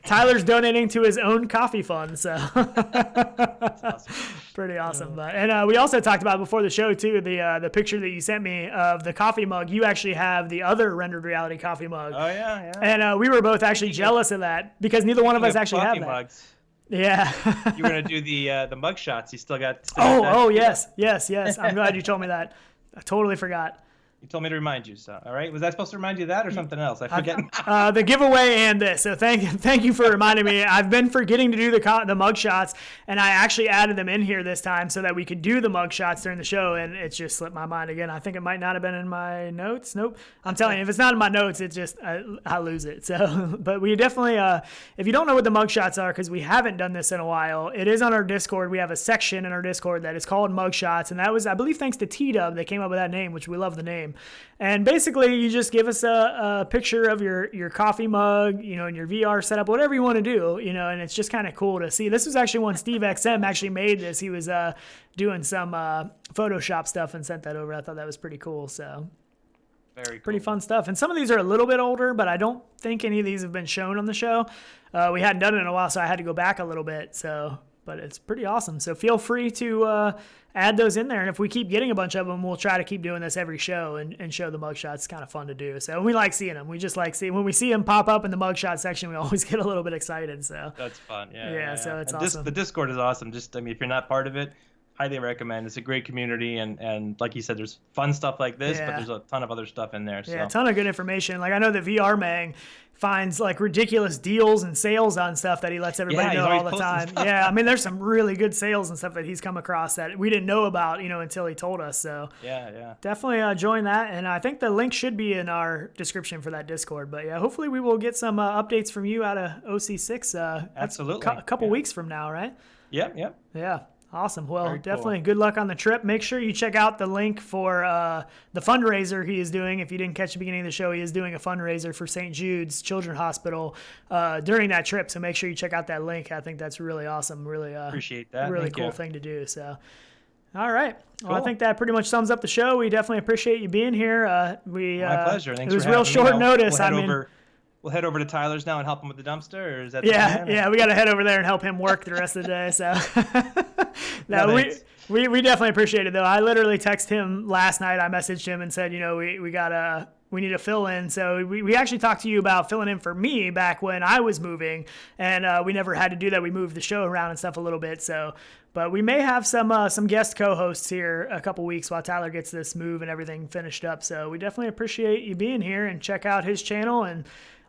Tyler's donating to his own coffee fund. So That's awesome. pretty awesome. And we also talked about before the show too, the picture that you sent me of the coffee mug. You actually have the other Rendered Reality coffee mug. Oh yeah. And we were both actually jealous of that because neither one of us actually have that. Mugs. Yeah. You were gonna do the mug shots. You still got. Yes. I'm glad you told me that. I totally forgot. You told me to remind you. So, all right. Was I supposed to remind you of that or something else? I forget. The giveaway and this. So thank you for reminding me. I've been forgetting to do the mug shots, and I actually added them in here this time so that we could do the mug shots during the show, and it just slipped my mind again. I think it might not have been in my notes. Nope. I'm telling you, if it's not in my notes, it's just I lose it. So, but we definitely, if you don't know what the mug shots are, because we haven't done this in a while, it is on our Discord. We have a section in our Discord that is called Mug Shots, and that was, I believe, thanks to T-Dub that came up with that name, which we love the name. And basically, you just give us a picture of your coffee mug, and your VR setup, whatever you want to do, and it's just kind of cool to see. This was actually when Steve XM actually made this. He was doing some Photoshop stuff and sent that over. I thought that was pretty cool. So very cool. Pretty fun stuff. And some of these are a little bit older, but I don't think any of these have been shown on the show. We hadn't done it in a while, so I had to go back a little bit. But it's pretty awesome. So feel free to add those in there. And if we keep getting a bunch of them, we'll try to keep doing this every show and show the mugshots. It's kind of fun to do. So we like seeing them. We just like seeing when we see them pop up in the mugshot section, we always get a little bit excited. So that's fun. Yeah. So it's and awesome. The Discord is awesome. Just, if you're not part of it, highly recommend. It's a great community. And like you said, there's fun stuff like this, but there's a ton of other stuff in there. So. Yeah, a ton of good information. Like I know that VR Mang finds like ridiculous deals and sales on stuff that he lets everybody know all the time. Yeah, I mean, there's some really good sales and stuff that he's come across that we didn't know about, until he told us. So yeah, definitely join that. And I think the link should be in our description for that Discord. But yeah, hopefully we will get some updates from you out of OC6. Absolutely. A couple weeks from now, right? Yep. Yeah. Awesome. Well, Very definitely cool. Good luck on the trip. Make sure you check out the link for the fundraiser he is doing. If you didn't catch the beginning of the show, he is doing a fundraiser for St. Jude's Children's Hospital during that trip. So make sure you check out that link. I think that's really awesome. Really appreciate that. Really Thank cool you. thing to do. So, all right. Cool. Well, I think that pretty much sums up the show. We definitely appreciate you being here. My pleasure. Thanks it was for real having short me. notice. We'll head over to Tyler's now and help him with the dumpster, or is that? Yeah, we got to head over there and help him work the rest of the day. So, we definitely appreciate it though. I literally texted him last night. I messaged him and said, we need to fill in. So we actually talked to you about filling in for me back when I was moving, and we never had to do that. We moved the show around and stuff a little bit. So, but we may have some guest co-hosts here a couple weeks while Tyler gets this move and everything finished up. So we definitely appreciate you being here, and check out his channel, and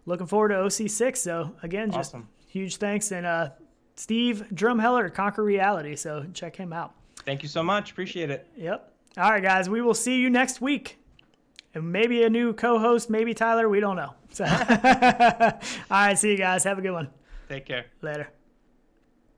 looking forward to OC6. So again, just awesome. Huge thanks. And Steve Drumheller, Conquer Reality. So check him out. Thank you so much. Appreciate it. Yep. All right, guys. We will see you next week. And maybe a new co-host, maybe Tyler. We don't know. So, all right. See you guys. Have a good one. Take care. Later.